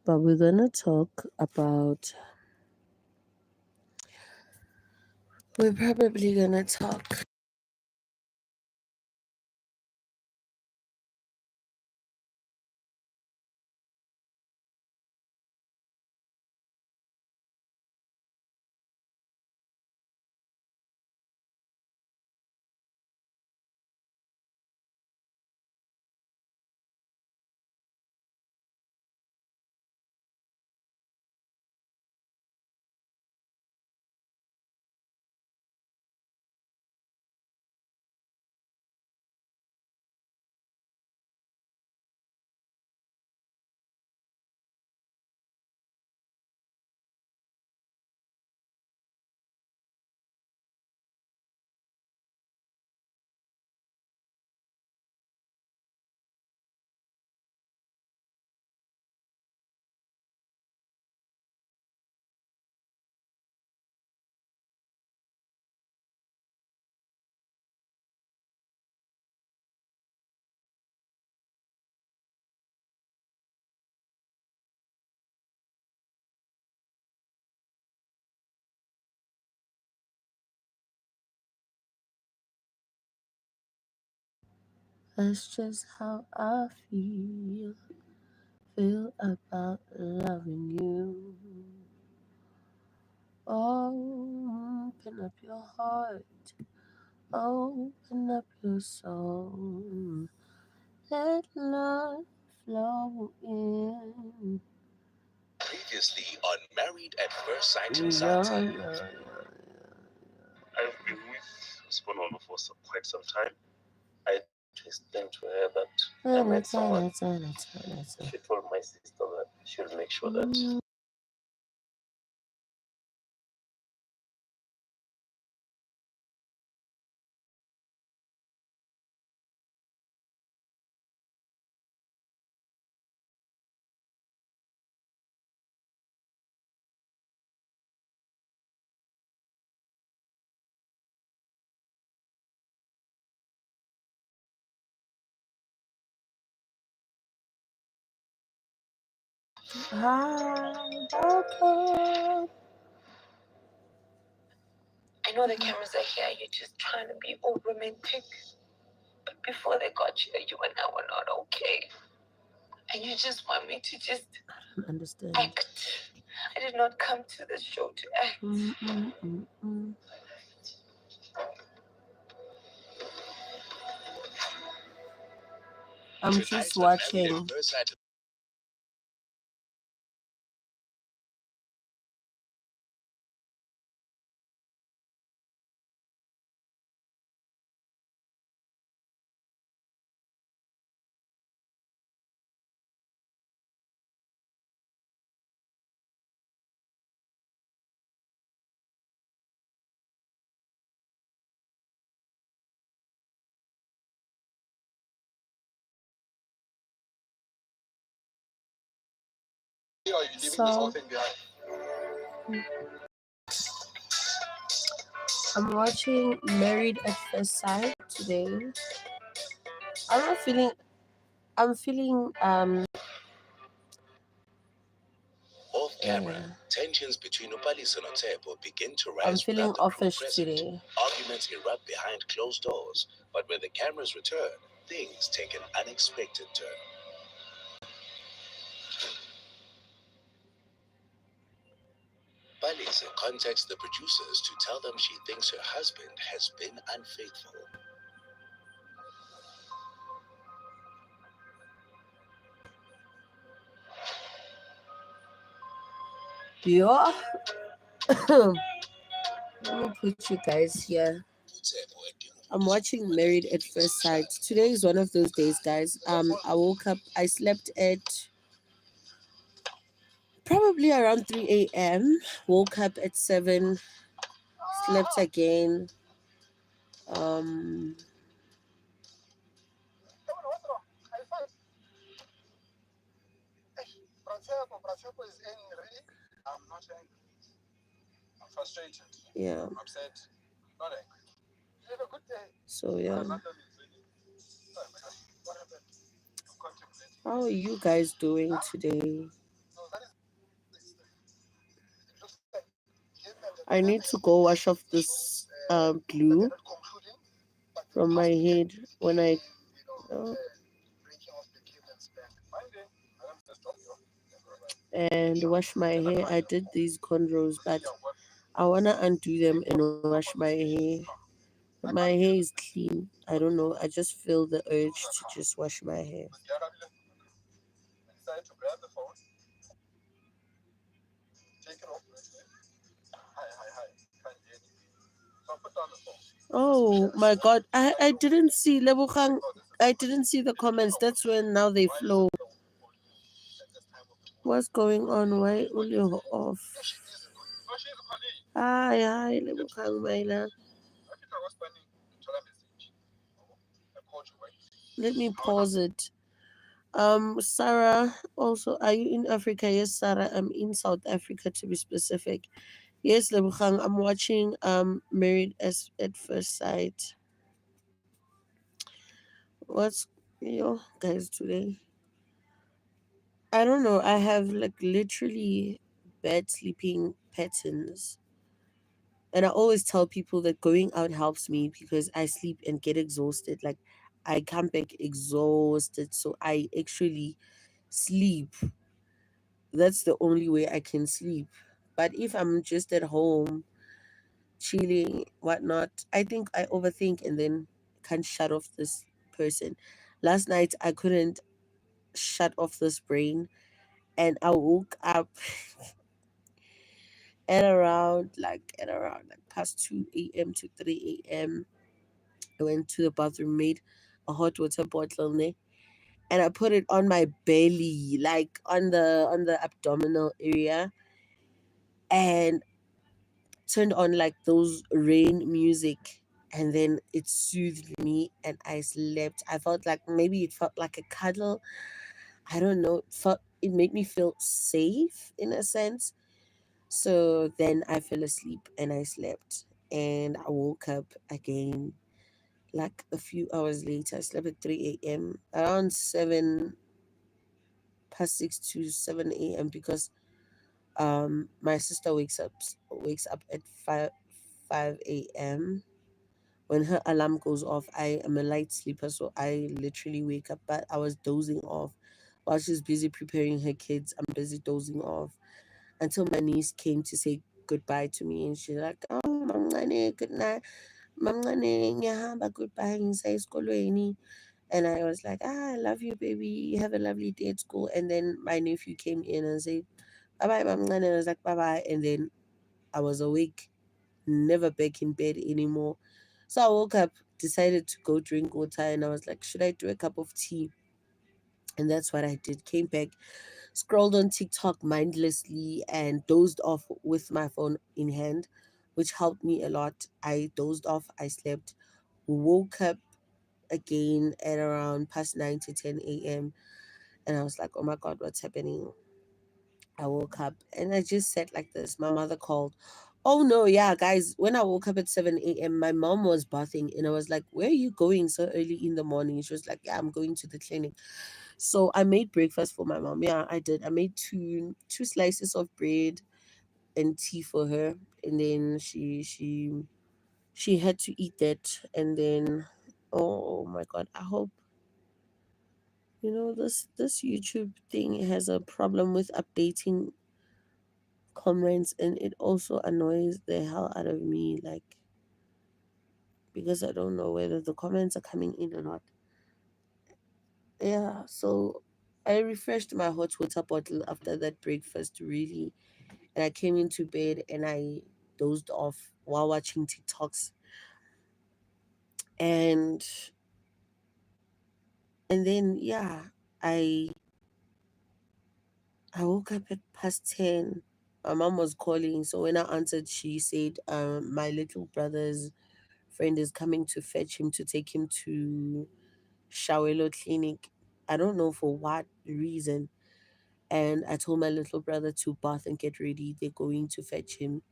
but we're gonna talk about. We're probably gonna talk. That's just how I feel about loving you. Open up your heart, open up your soul. Let love flow in. Previously on Married at First Sight in Yeah, Sati. yeah. I've been with Sponono for quite some time. I explained to her that I met someone. She told my sister that she'll make sure that I know the cameras are here. You're just trying to be all romantic. But before they got you, you and I were not okay. And you just want me to just Understand. act. I did not come to this show to act. I'm just watching. So I'm watching Married at First Sight today. I'm not feeling. I'm feeling. Off camera, tensions between Upalisa and Otebo begin to rise. I'm feeling without the crew offish present. today. Arguments erupt behind closed doors, but when the cameras return, things take an unexpected turn. Palisa contacts the producers to tell them she thinks her husband has been unfaithful. Yeah. Let me put you guys here. I'm watching Married at First Sight. Today is one of those days, guys. I woke up. I slept at probably around 3 a.m. Woke up at 7. Slept again. Um. Yeah. So yeah. How are you guys doing today? I need to go wash off this glue from my head when I uh, and wash my hair. I did these cornrows, but I wanna undo them and wash my hair. But my hair is clean. I don't know. I just feel the urge to just wash my hair. Oh my god. I didn't see Lebukhang. I didn't see the comments. That's when now they flow. What's going on? Why Ulio off? Hi, Lebukhang Maila. Let me pause it. Sarah, also, are you in Africa? Yes, Sarah, I'm in South Africa to be specific. Yes, Lebukhang, I'm watching Married as at First Sight. What's guys today? I don't know. I have like literally bad sleeping patterns. And I always tell people that going out helps me because I sleep and get exhausted. Like I come back exhausted. So I actually sleep. That's the only way I can sleep. But if I'm just at home, chilling, whatnot, I think I overthink and then can't shut off this person. Last night I couldn't shut off this brain and I woke up at around like past 2 a.m. to 3 a.m. I went to the bathroom, made a hot water bottle and I put it on my belly, like on the abdominal area, and turned on like those rain music, and then it soothed me and I slept. I felt like maybe it felt like a cuddle. I don't know. It made me feel safe in a sense. So then I fell asleep and I slept and I woke up again like a few hours later. I slept at 3 a.m. around 7 past 6 to 7 a.m. because my sister wakes up at 5 a.m. When her alarm goes off. I am a light sleeper, so I literally wake up, but I was dozing off while she's busy preparing her kids. I'm busy dozing off until my niece came to say goodbye to me, and she's like, "Oh, mamncane, good night, mamncane, ngiyahamba, goodbye, ngisaya esikolweni." And I was like, "I love you, baby. Have a lovely day at school." And then my nephew came in and said, "Bye bye, mamncane." And I was like, "Bye bye." And then I was awake, never back in bed anymore. So I woke up, decided to go drink water, and I was like, should I do a cup of tea? And that's what I did. Came back, scrolled on TikTok mindlessly, and dozed off with my phone in hand, which helped me a lot. I dozed off, I slept, woke up again at around past 9 to 10 a.m. And I was like, oh my God, what's happening? I woke up and I just sat like this. My mother called. Oh no, yeah, guys. When I woke up at 7 a.m., my mom was bathing and I was like, where are you going so early in the morning? She was like, yeah, I'm going to the clinic. So I made breakfast for my mom. Yeah, I did. I made two slices of bread and tea for her. And then she had to eat that. And then oh my god, I hope this YouTube thing has a problem with updating comments, and it also annoys the hell out of me, like because I don't know whether the comments are coming in or not. Yeah, so I refreshed my hot water bottle after that breakfast, really, and I came into bed and I dozed off while watching TikToks, and then yeah, I I woke up at past 10. My mom was calling, so when I answered, she said, my little brother's friend is coming to fetch him to take him to Shawelo Clinic. I don't know for what reason. And I told my little brother to bath and get ready. They're going to fetch him.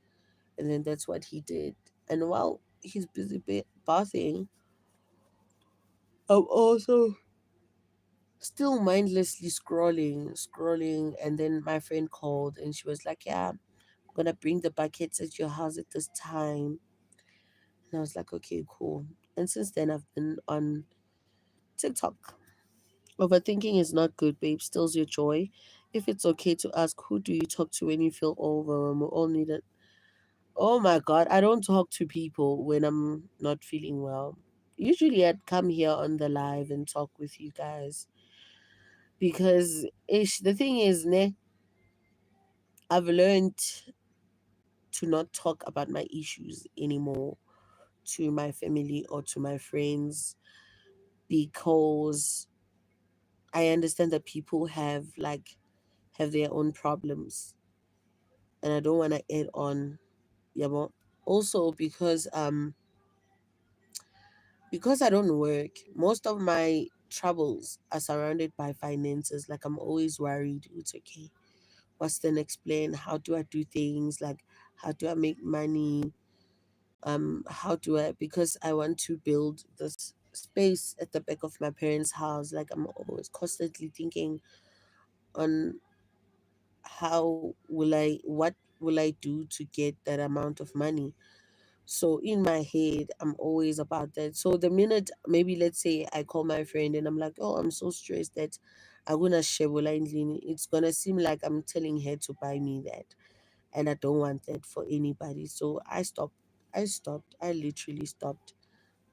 And then that's what he did. And while he's busy bathing, I'm also still mindlessly scrolling. And then my friend called and she was like, yeah, gonna bring the buckets at your house at this time. And I was like, okay, cool. And since then, I've been on TikTok. Overthinking is not good, babe. Steals your joy. If it's okay to ask, who do you talk to when you feel overwhelmed? We all need it. Oh my God, I don't talk to people when I'm not feeling well. Usually, I'd come here on the live and talk with you guys because ish, the thing is, ne, I've learned to not talk about my issues anymore to my family or to my friends because I understand that people have their own problems and I don't want to add on. Yeah, but also because I don't work, most of my troubles are surrounded by finances. Like I'm always worried. It's okay. What's the next plan? How do I do things? Like how do I make money? How do I, because I want to build this space at the back of my parents' house. Like I'm always constantly thinking on how what will I do to get that amount of money. So in my head, I'm always about that. So the minute maybe let's say I call my friend and I'm like, oh, I'm so stressed that I'm gonna share it's gonna seem like I'm telling her to buy me that. And I don't want that for anybody. So I literally stopped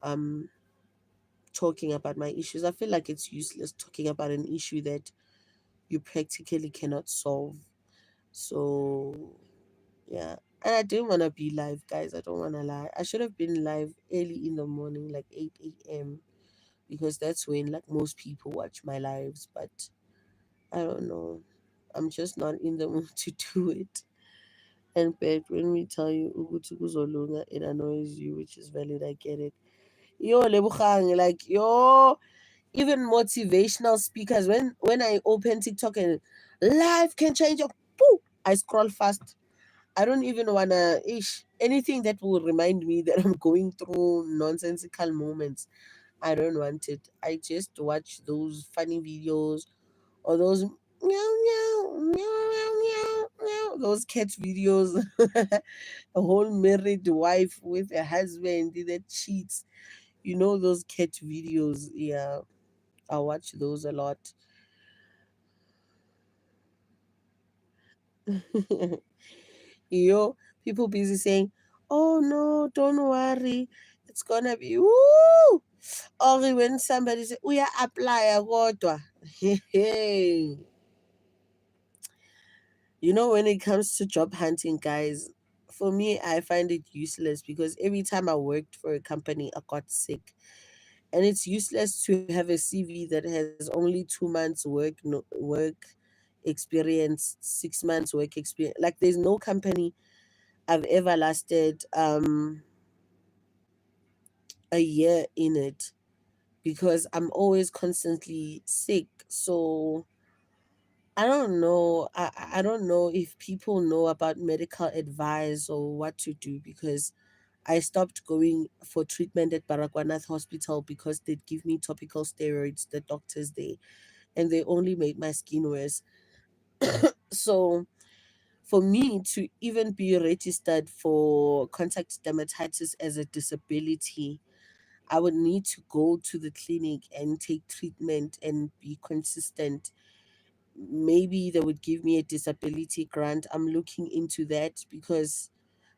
um talking about my issues. I feel like it's useless talking about an issue that you practically cannot solve. So yeah. And I didn't want to be live, guys. I don't want to lie. I should have been live early in the morning, like 8 a.m., because that's when like most people watch my lives. But I don't know. I'm just not in the mood to do it. And but when we tell you "Ukuthi kuzolunga," it annoys you, which is valid. I get it. Yo, Lebuchang, like yo, even motivational speakers. When I open TikTok and life can change your, pooh, I scroll fast. I don't even wanna ish anything that will remind me that I'm going through nonsensical moments. I don't want it. I just watch those funny videos or those meow meow meow meow meow meow those cat videos. A whole married wife with a husband that cheats. You know those cat videos. Yeah, I watch those a lot. Yo, people busy saying, "Oh no, don't worry, it's gonna be woo." Or when somebody say, "We are apply kodwa." Hey, you know when it comes to job hunting, guys, for me, I find it useless because every time I worked for a company, I got sick, and it's useless to have a CV that has only 2 months work experience, 6 months work experience. Like there's no company I've ever lasted a year in it because I'm always constantly sick. So I don't know. I don't know if people know about medical advice or what to do because I stopped going for treatment at Baragwanath Hospital because they'd give me topical steroids, the doctors they, and they only made my skin worse. So for me to even be registered for contact dermatitis as a disability, I would need to go to the clinic and take treatment and be consistent. Maybe they would give me a disability grant. I'm looking into that because,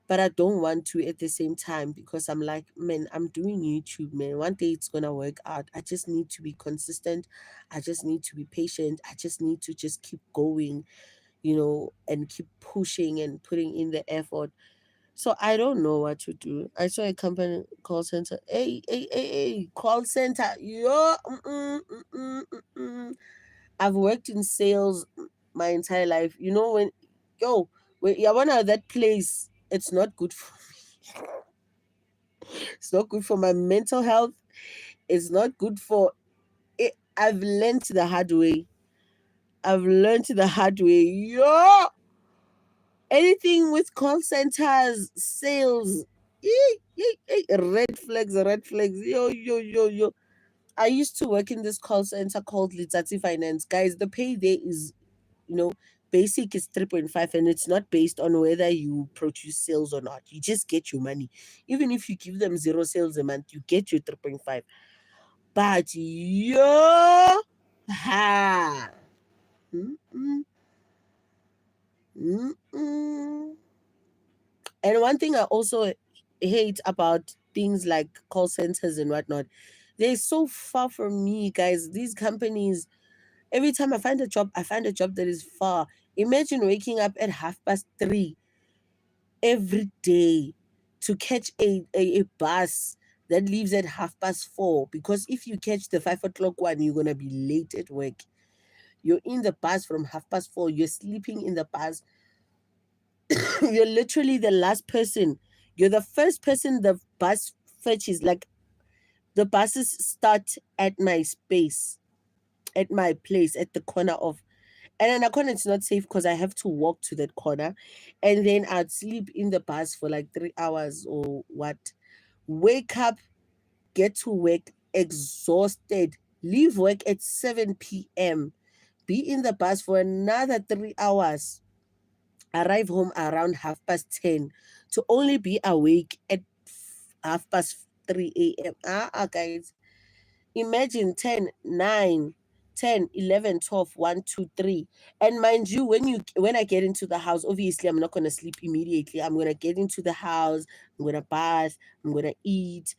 but I don't want to at the same time because I'm like, man, I'm doing YouTube, man. One day it's gonna work out. I just need to be consistent. I just need to be patient. I just need to just keep going, and keep pushing and putting in the effort. So I don't know what to do. I saw a company call center. Hey, hey, hey, hey, call center. Yo, I've worked in sales my entire life. You know when you're one of that place, it's not good for me. It's not good for my mental health. It's not good for it. I've learned the hard way. I've learned the hard way. Yo, anything with call centers, sales, red flags, red flags. Yo, yo, yo, yo. I used to work in this call center called Litsatsi Finance. Guys, the pay there is, you know, basic is 3.5, and it's not based on whether you produce sales or not. You just get your money. Even if you give them 0 sales a month, you get your 3.5. But ha. Mm-mm, mm-mm. And one thing I also hate about things like call centers and whatnot, they're so far from me, guys. These companies, every time I find a job, I find a job that is far. Imagine waking up at 3:30 every day to catch a bus that leaves at 4:30. Because if you catch the 5 o'clock one, you're gonna be late at work. You're in the bus from 4:30. You're sleeping in the bus. You're literally the last person. You're the first person the bus fetches. Like, the buses start at my space, at my place, at the corner of. And then a corner it's not safe because I have to walk to that corner. And then I'd sleep in the bus for like 3 hours or what. Wake up, get to work exhausted, leave work at 7 p.m., be in the bus for another 3 hours, arrive home around 10:30 to only be awake at 3 a.m. Guys, imagine 10, 9, 10, 11, 12, 1, 2, 3. And mind you, when I get into the house, obviously I'm not gonna sleep immediately. I'm gonna get into the house, I'm gonna bath, I'm gonna eat.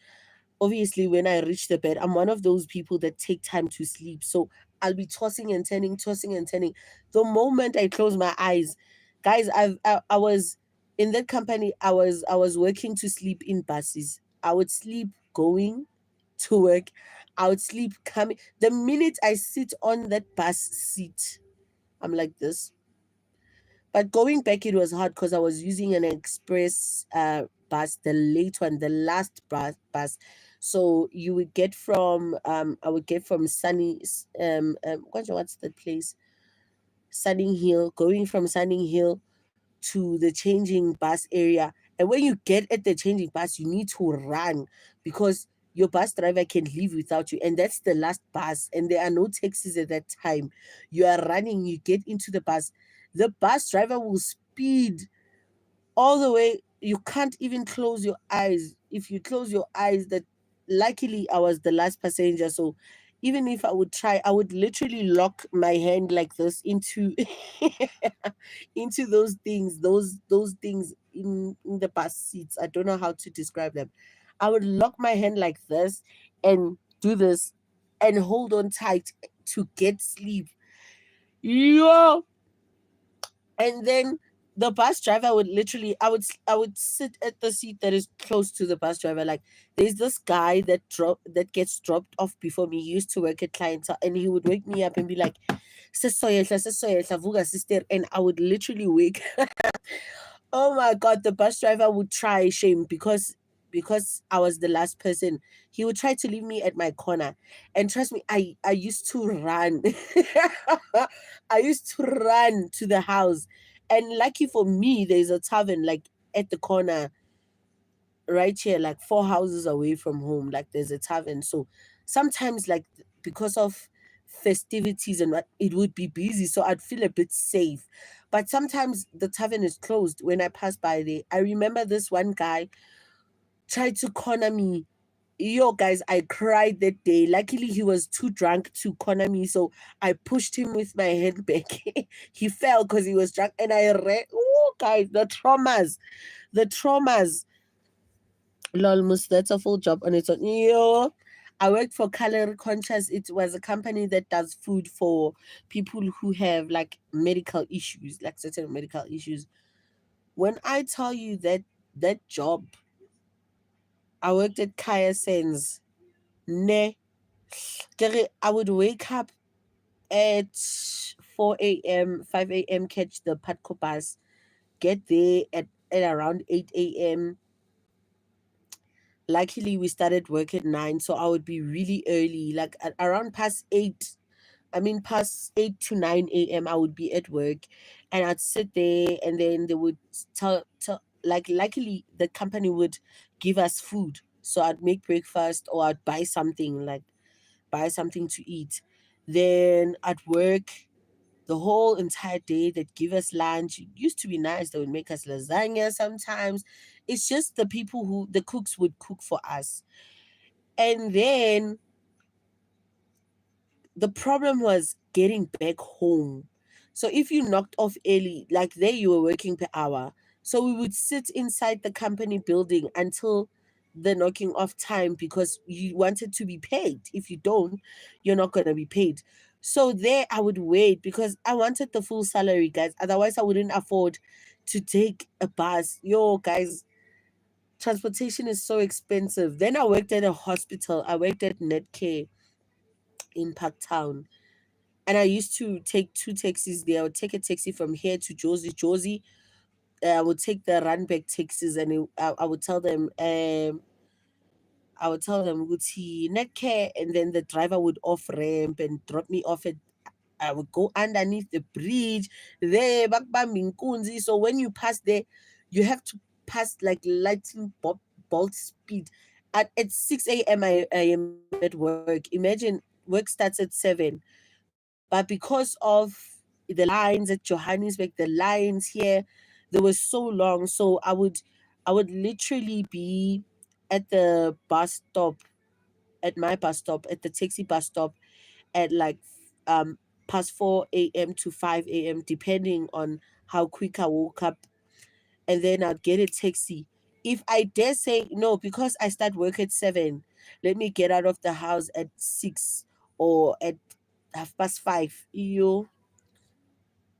Obviously, when I reach the bed, I'm one of those people that take time to sleep. So I'll be tossing and turning, tossing and turning. The moment I close my eyes, guys, I was in that company. I was working to sleep in buses. I would sleep going to work. I would sleep coming. The minute I sit on that bus seat, I'm like this. But going back, it was hard because I was using an express bus, the late one, the last bus. So you would get from I would get from what's that place? Sunning Hill, going from Sunning Hill to the changing bus area. And when you get at the changing bus, you need to run because your bus driver can leave without you. And that's the last bus. And there are no taxis at that time. You are running, you get into the bus. The bus driver will speed all the way. You can't even close your eyes. If you close your eyes, that luckily I was the last passenger. So even if I would try, I would literally lock my hand like this into into those things in the bus seats. I don't know how to describe them. I would lock my hand like this and do this and hold on tight to get sleep. Yo, and then the bus driver would literally I would sit at the seat that is close to the bus driver. Like, there's this guy that gets dropped off before me. He used to work at clientele, and he would wake me up and be like, "Sesoyehla, sesoyehla, vuka sister," and I would literally wake. Oh my god, the bus driver would try, shame, because I was the last person. He would try to leave me at my corner. And trust me, I used to run. I used to run to the house. And lucky for me, there's a tavern like at the corner right here, like 4 houses away from home. Like, there's a tavern. So sometimes, like, because of festivities and what, it would be busy, so I'd feel a bit safe. But sometimes the tavern is closed when I pass by there. I remember this one guy tried to corner me. Yo, guys, I cried that day. Luckily, he was too drunk to corner me, so I pushed him with my head back. He fell because he was drunk, and I ran. Oh, guys, the traumas. Lol, that's a full job on its own. Yo, I worked for Calorie Conscious. It was a company that does food for people who have like medical issues, like certain medical issues. When I tell you that job, I worked at Kaya Sense. Ne, I would wake up at 4 a.m., 5 a.m., catch the Patco bus, get there at around 8 a.m. Luckily, we started work at 9, so I would be really early, like at around past 8. I mean, past 8 to 9 a.m., I would be at work, and I'd sit there, and then they would like, luckily, the company would give us food. So I'd make breakfast or I'd buy something to eat. Then at work, the whole entire day. They'd give us lunch. It used to be nice. They would make us lasagna sometimes. It's just the people who, the cooks would cook for us. And then the problem was getting back home. So if you knocked off early, like there you were working per hour. So we would sit inside the company building until the knocking off time because you wanted to be paid. If you don't, you're not going to be paid. So there I would wait because I wanted the full salary, guys. Otherwise, I wouldn't afford to take a bus. Yo, guys, transportation is so expensive. Then I worked at a hospital. I worked at Netcare in Parktown, and I used to take two taxis there. I would take a taxi from here to Josie. I would take the run back taxis, and I would tell them, Gucci Netcare, and then the driver would off ramp and drop me off at. I would go underneath the bridge there, bakubamba inkunzi. So when you pass there, you have to pass like lightning bolt speed. At 6 a.m. I am at work. Imagine work starts at 7. But because of the lines at Johannesburg, the lines here, they were so long. So I would literally be at the bus stop, at my bus stop, at the taxi bus stop at like um past 4 a.m. to 5 a.m., depending on how quick I woke up, and then I'd get a taxi. If I dare say no, because I start work at 7, let me get out of the house at 6 or at 5:30.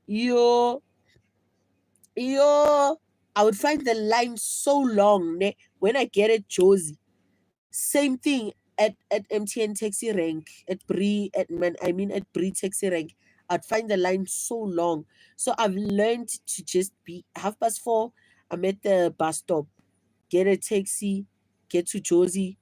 Yo, yo, I would find the line so long. When I get at Josie, same thing at MTN taxi rank, at Bree, at Bree taxi rank. I'd find the line so long. So I've learned to just be 4:30. I'm at the bus stop, get a taxi, get to Josie.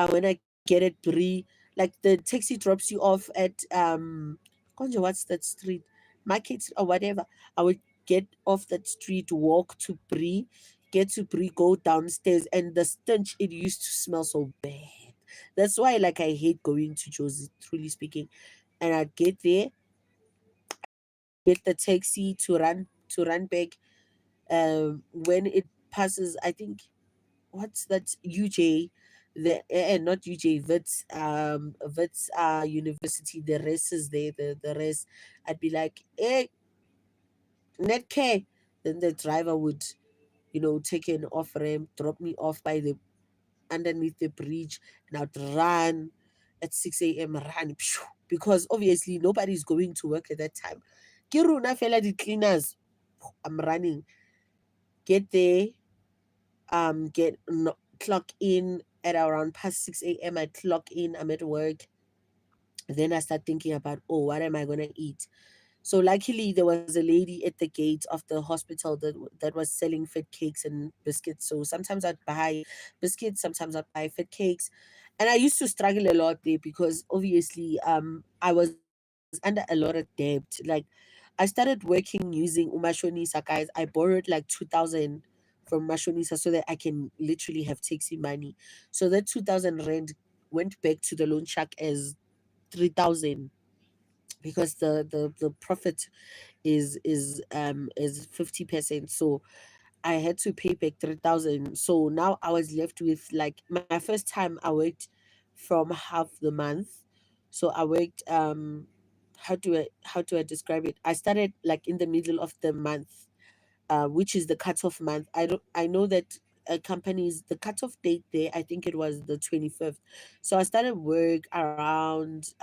When I get at Bree, like the taxi drops you off at Konja, what's that street? Market or whatever. I would get off that street, walk to Bree, get to Bree, go downstairs, and the stench, it used to smell so bad. That's why like I hate going to Josie, truly speaking. And I'd get there, get the taxi to run back. When it passes, I think what's that, UJ, the not UJ, Wits University, the rest is there, the rest. I'd be like, hey, Netcare. Then the driver would, take an off ramp, drop me off by the underneath the bridge, and I'd run at 6 a.m. Run phew, because obviously nobody's going to work at that time. Ke rona fela di cleaners. I'm running. Get there, get no, clock in at around past 6 a.m. I clock in, I'm at work. Then I start thinking about, oh, what am I gonna eat? So luckily there was a lady at the gate of the hospital that was selling fit cakes and biscuits. So sometimes I'd buy biscuits, sometimes I'd buy fit cakes. And I used to struggle a lot there because obviously I was under a lot of debt. Like I started working using Umashonisa, guys. I borrowed like 2,000 from Mashonisa so that I can literally have taxi money. So that 2,000 rand went back to the loan shark as 3,000, because the profit is 50%. So I had to pay back 3,000. So now I was left with, like, my first time I worked from half the month. So I worked, how do I describe it? I started like in the middle of the month, which is the cutoff month. I know that companies, the cutoff date there, I think it was the 25th. So I started work around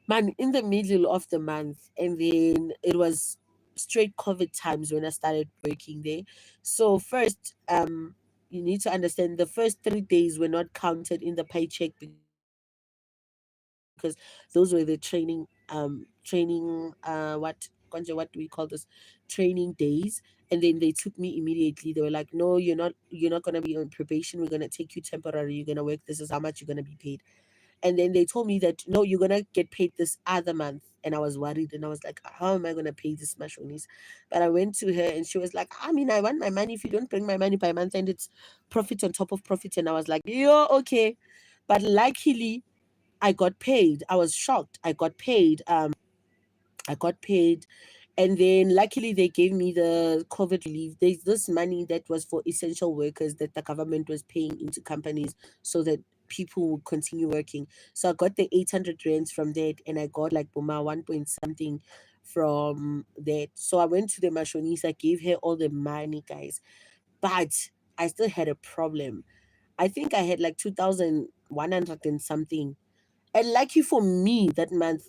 man, in the middle of the month, and then it was straight COVID times when I started working there. So first, you need to understand the first 3 days were not counted in the paycheck because those were the what do we call this, training days. And then they took me immediately. They were like, no, you're not gonna be on probation, we're gonna take you temporary, you're gonna work, this is how much you're gonna be paid. And then they told me that no, you're gonna get paid this other month. And I was worried, and I was like, how am I gonna pay this Mashonis? But I went to her and she was like, I mean, I want my money. If you don't bring my money by month, and it's profit on top of profit. And I was like, yeah, okay. But luckily, I got paid. I was shocked. I got paid. I got paid. And then luckily they gave me the COVID relief. There's this money that was for essential workers that the government was paying into companies so that people would continue working. So I got the 800 rands from that, and I got like Boma 1 point something from that. So I went to the Mashonisa, gave her all the money, guys. But I still had a problem. I think I had like 2,100 and something. And lucky for me that month,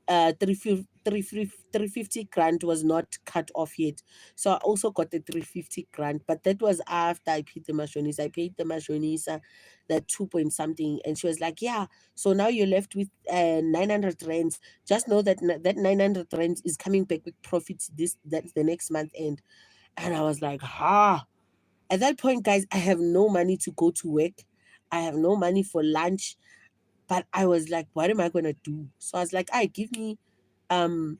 350 grant was not cut off yet. So I also got the 350 grant, but that was after I paid the Mashonisa. I paid the Mashonisa that 2 point something, and she was like, yeah, so now you're left with 900 rands. Just know that that 900 rands is coming back with profits that's the next month end. And I was like, ha. At that point, guys, I have no money to go to work. I have no money for lunch. But I was like, what am I gonna do? So I was like, I give me um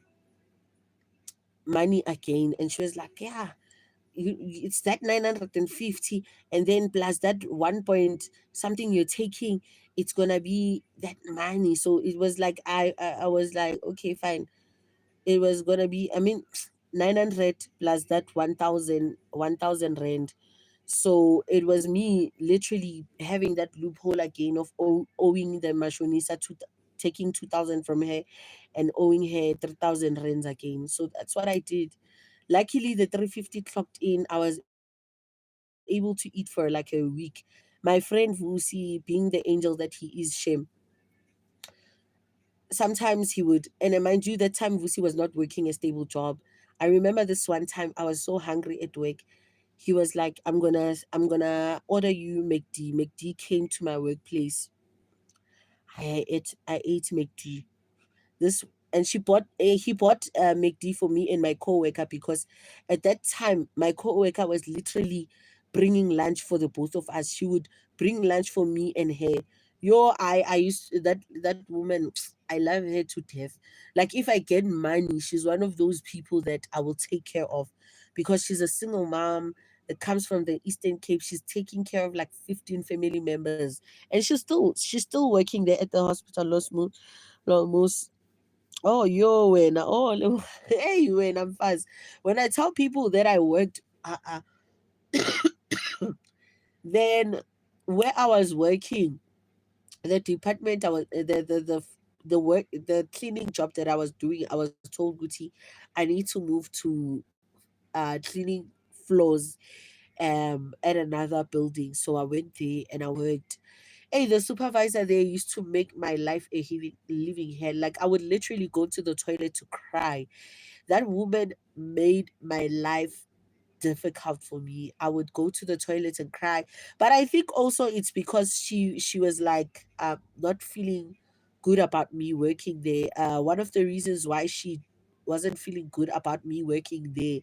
money again. And she was like, yeah, it's that 950, and then plus that 1 point something you're taking, it's gonna be that money. So it was like I was like, okay, fine. It was gonna be, I mean, 900 plus that 1,000 rand. So it was me literally having that loophole again of owing the Mashonisa taking 2,000 from her and owing her 3,000 rands again. So that's what I did. Luckily, the 350 clocked in. I was able to eat for like a week. My friend Vusi, being the angel that he is, Shem, sometimes he would, and mind you, that time Vusi was not working a stable job. I remember this one time I was so hungry at work. He was like, I'm gonna order you McD. McD came to my workplace. I ate McD. This and she bought he bought McD for me and my coworker, because at that time my coworker was literally bringing lunch for the both of us. She would bring lunch for me and her. Yo, I used that woman. I love her to death. Like if I get money, she's one of those people that I will take care of, because she's a single mom that comes from the Eastern Cape. She's taking care of like 15 family members, and she's still working there at the hospital. Los Oh, yo, when hey, when I'm fast. When I tell people that I worked, then where I was working, the department I was the work the cleaning job that I was doing, I was told, Guti, I need to move to cleaning floors at another building. So I went there and I worked. Hey, the supervisor there used to make my life a living hell. Like I would literally go to the toilet to cry. That woman made my life difficult for me. I would go to the toilet and cry. But I think also it's because she was like not feeling good about me working there. One of the reasons why she wasn't feeling good about me working there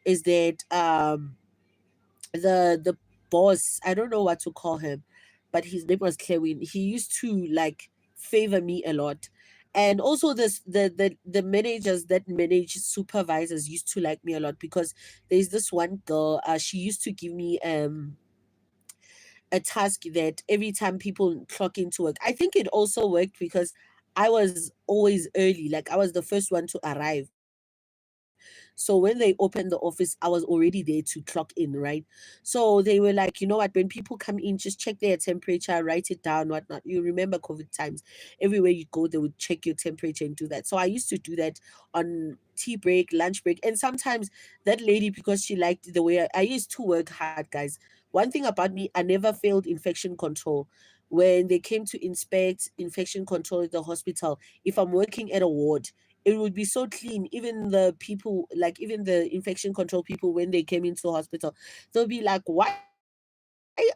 is that the boss, I don't know what to call him, but his name was Kevin. He used to like favor me a lot. And also the managers that manage supervisors used to like me a lot, because there's this one girl, she used to give me a task that every time people clock into work. I think it also worked because I was always early, like I was the first one to arrive. So when they opened the office, I was already there to clock in, right? So they were like, you know what, when people come in, just check their temperature, write it down, whatnot. You remember COVID times, everywhere you go, they would check your temperature and do that. So I used to do that on tea break, lunch break. And sometimes that lady, because she liked the way I used to work hard, guys. One thing about me, I never failed infection control. When they came to inspect infection control at the hospital, if I'm working at a ward, it would be so clean. Even the people, like even the infection control people, when they came into the hospital, they'll be like, why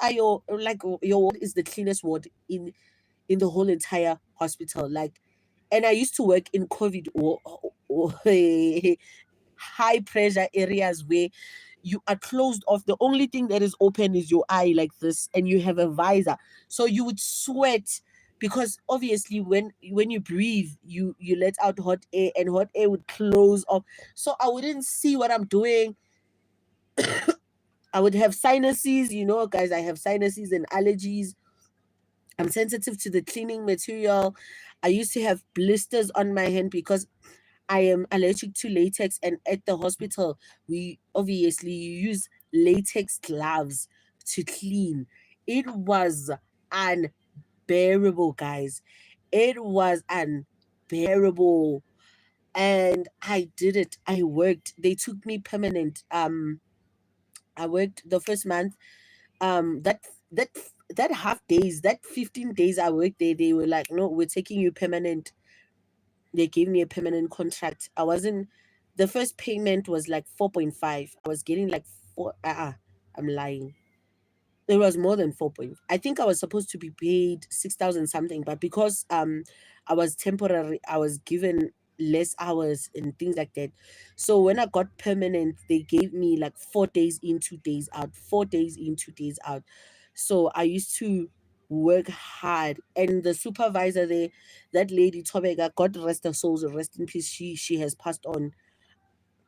are your ward is the cleanest ward in the whole entire hospital? Like, and I used to work in COVID or high pressure areas where you are closed off. The only thing that is open is your eye, like this, and you have a visor. So you would sweat, because obviously when you breathe, you let out hot air, and hot air would close off. So I wouldn't see what I'm doing. I would have sinuses, guys. I have sinuses and allergies. I'm sensitive to the cleaning material. I used to have blisters on my hand because I am allergic to latex, and at the hospital, we obviously use latex gloves to clean. It was unbearable, guys. It was unbearable. And I did it. I worked. They took me permanent. I worked the first month. That that half days, that 15 days I worked there, they were like, no, we're taking you permanent. They gave me a permanent contract. I wasn't The first payment was like 4.5. I was getting like four. I'm lying. It was more than 4 point. I think I was supposed to be paid 6,000 something, but because I was temporary, I was given less hours and things like that. So when I got permanent, they gave me like 4 days in, 2 days out, 4 days in, 2 days out. So I used to work hard, and the supervisor there, that lady Tobega, God rest her soul, rest in peace. She has passed on,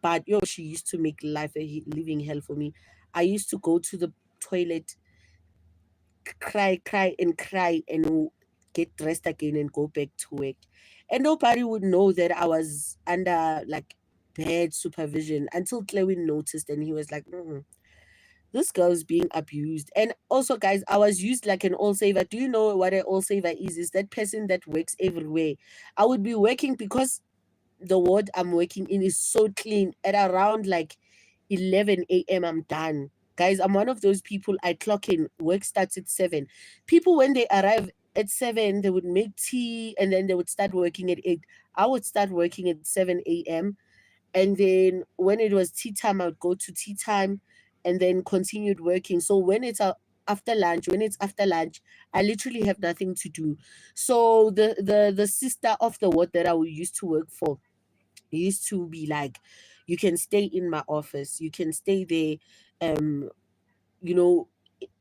but yo, she used to make life a living hell for me. I used to go to the toilet, cry and cry, and get dressed again and go back to work. And nobody would know that I was under like bad supervision until Clewin noticed, and he was like, this girl's being abused. And also, guys, I was used like an all saver. Do you know what an all saver is? Is that person that works everywhere. I would be working because the ward I'm working in is so clean. At around like 11 a.m., I'm done. Guys, I'm one of those people. I clock in, work starts at 7. People, when they arrive at 7, they would make tea and then they would start working at 8. I would start working at 7 a.m. And then when it was tea time, I would go to tea time and then continued working. So when it's after lunch, I literally have nothing to do. So the sister of the ward that I used to work for used to be like, you can stay in my office, you can stay there. um you know,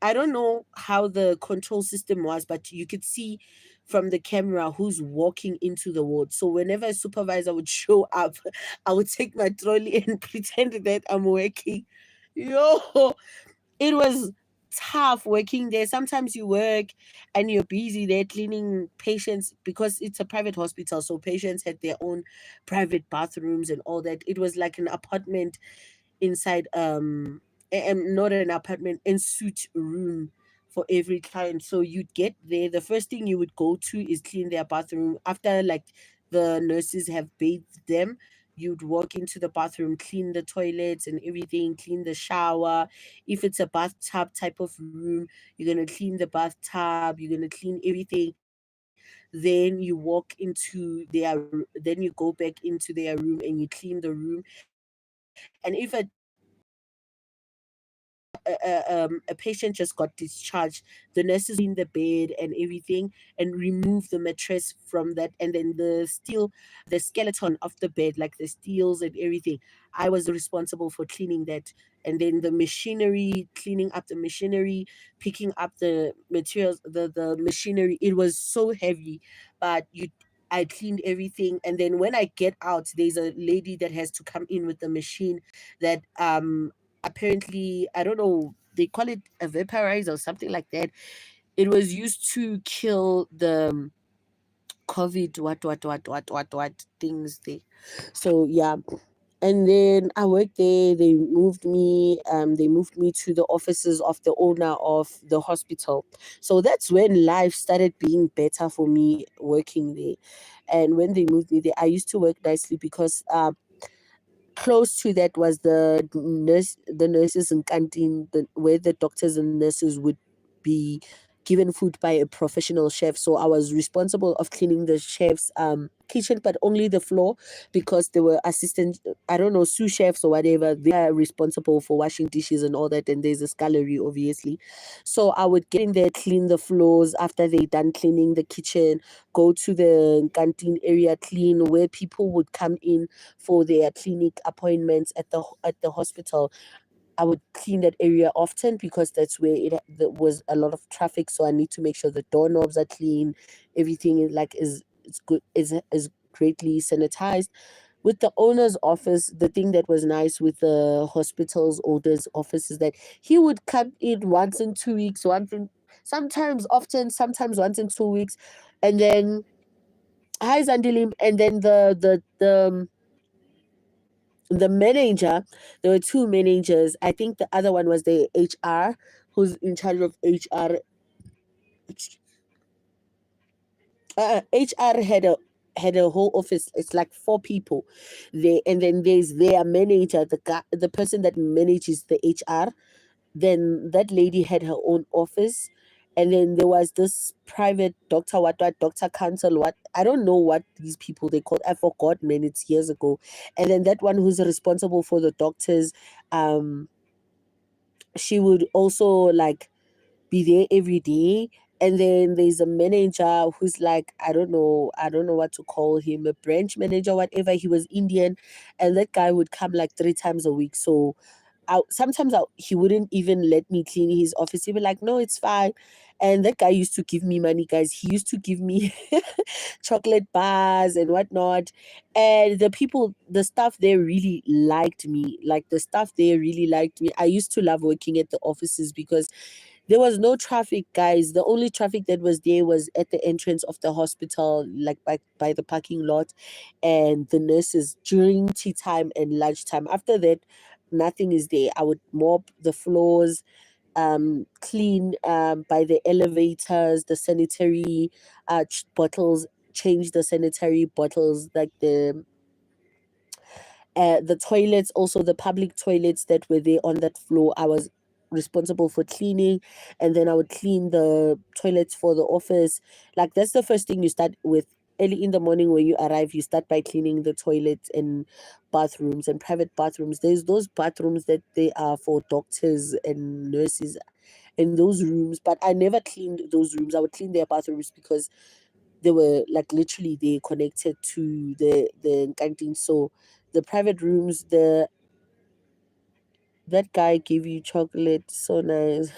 I don't know how the control system was, but you could see from the camera who's walking into the ward. So whenever a supervisor would show up, I would take my trolley and pretend that I'm working. Yo, it was tough working there. Sometimes you work and you're busy there cleaning patients, because it's a private hospital, so patients had their own private bathrooms and all that. It was like an apartment inside, not an apartment, en suite room for every client. So you'd get there, the first thing you would go to is clean their bathroom. After like the nurses have bathed them, you'd walk into the bathroom, clean the toilets and everything, clean the shower. If it's a bathtub type of room, you're gonna clean the bathtub, you're gonna clean everything. Then you walk into then you go back into their room and you clean the room. And if a patient just got discharged, the nurses would clean the bed and everything and remove the mattress from that, and then the skeleton of the bed, like the steels and everything. I was responsible for cleaning that. And then the machinery, cleaning up the machinery, picking up the materials, the machinery. It was so heavy, but you I cleaned everything. And then when I get out, there's a lady that has to come in with the machine that apparently, I don't know, they call it a vaporizer or something like that. It was used to kill the COVID, what things there. So yeah. And then I worked there. They moved me to the offices of the owner of the hospital. So that's when life started being better for me working there. And when they moved me there, I used to work nicely because close to that was the nurses and canteen, where the doctors and nurses would be given food by a professional chef. So I was responsible of cleaning the chef's kitchen, but only the floor, because there were assistant, I don't know, sous chefs or whatever. They are responsible for washing dishes and all that, and there's a scullery obviously. So I would get in there, clean the floors after they done cleaning the kitchen, go to the canteen area, clean where people would come in for their clinic appointments at the hospital. I would clean that area often because that's where there was a lot of traffic. So I need to make sure the doorknobs are clean, everything is good, is greatly sanitized. With the owner's office, the thing that was nice with the hospital's owner's office is that he would come in once in 2 weeks, sometimes, often, sometimes once in 2 weeks. And then hi Zandilim, and then the manager, there were two managers. I think the other one was the HR, who's in charge of HR. HR had a whole office. It's like four people there, and then there's their manager, the guy, the person that manages the HR. Then that lady had her own office, and then there was this private doctor, what doctor council, what I don't know what these people they called. I forgot, man. It's years ago. And then that one who's responsible for the doctors, um, she would also like be there every day. And then there's a manager who's like, I don't know what to call him, a branch manager, whatever. He was Indian, and that guy would come like 3 times a week. So sometimes he wouldn't even let me clean his office. He'd be like, no, it's fine. And that guy used to give me money, guys. He used to give me chocolate bars and whatnot. And the staff there really liked me. Like the staff there really liked me. I used to love working at the offices because there was no traffic, guys. The only traffic that was there was at the entrance of the hospital, like by the parking lot, and the nurses during tea time and lunchtime. After that, nothing is there. I would mop the floors, clean by the elevators, the sanitary bottles, change the sanitary bottles, like the toilets, also the public toilets that were there on that floor. I was responsible for cleaning, and then I would clean the toilets for the office. Like that's the first thing you start with. Early in the morning when you arrive, you start by cleaning the toilets and bathrooms and private bathrooms. There's those bathrooms that they are for doctors and nurses in those rooms, but I never cleaned those rooms. I would clean their bathrooms because they were like literally they connected to the canteen. So the private rooms, the that guy gave you chocolate, so nice.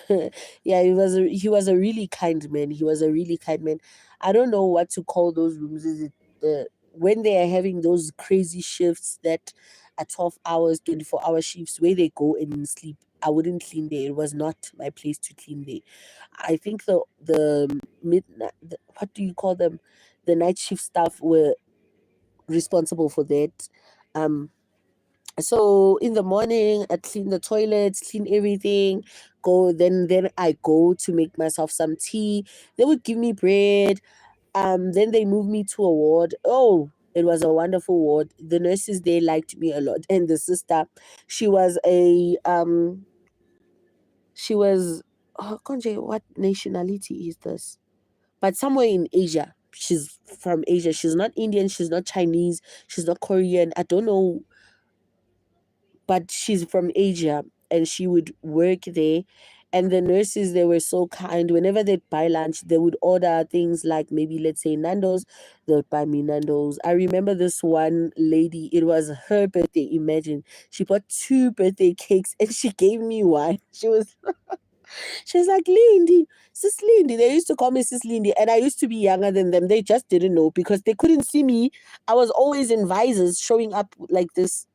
Yeah, he was a really kind man. He was a really kind man. I don't know what to call those rooms. Is it when they are having those crazy shifts that are 12 hours, 24-hour shifts where they go and sleep? I wouldn't clean there. It was not my place to clean there. I think the midnight, what do you call them? The night shift staff were responsible for that. Um, so in the morning, I clean the toilets, clean everything. Then I go to make myself some tea. They would give me bread. Then they moved me to a ward. Oh, it was a wonderful ward. The nurses they liked me a lot, and the sister, she was a she was oh, Konje, what nationality is this? But somewhere in Asia. She's from Asia. She's not Indian. She's not Chinese. She's not Korean. I don't know, but she's from Asia, and she would work there. And the nurses, they were so kind. Whenever they'd buy lunch, they would order things like maybe, let's say, Nando's. They would buy me Nando's. I remember this one lady, it was her birthday. Imagine. She bought two birthday cakes and she gave me one. She was like, Lindy, Sis Lindy. They used to call me Sis Lindy, and I used to be younger than them. They just didn't know because they couldn't see me. I was always in visors showing up like this,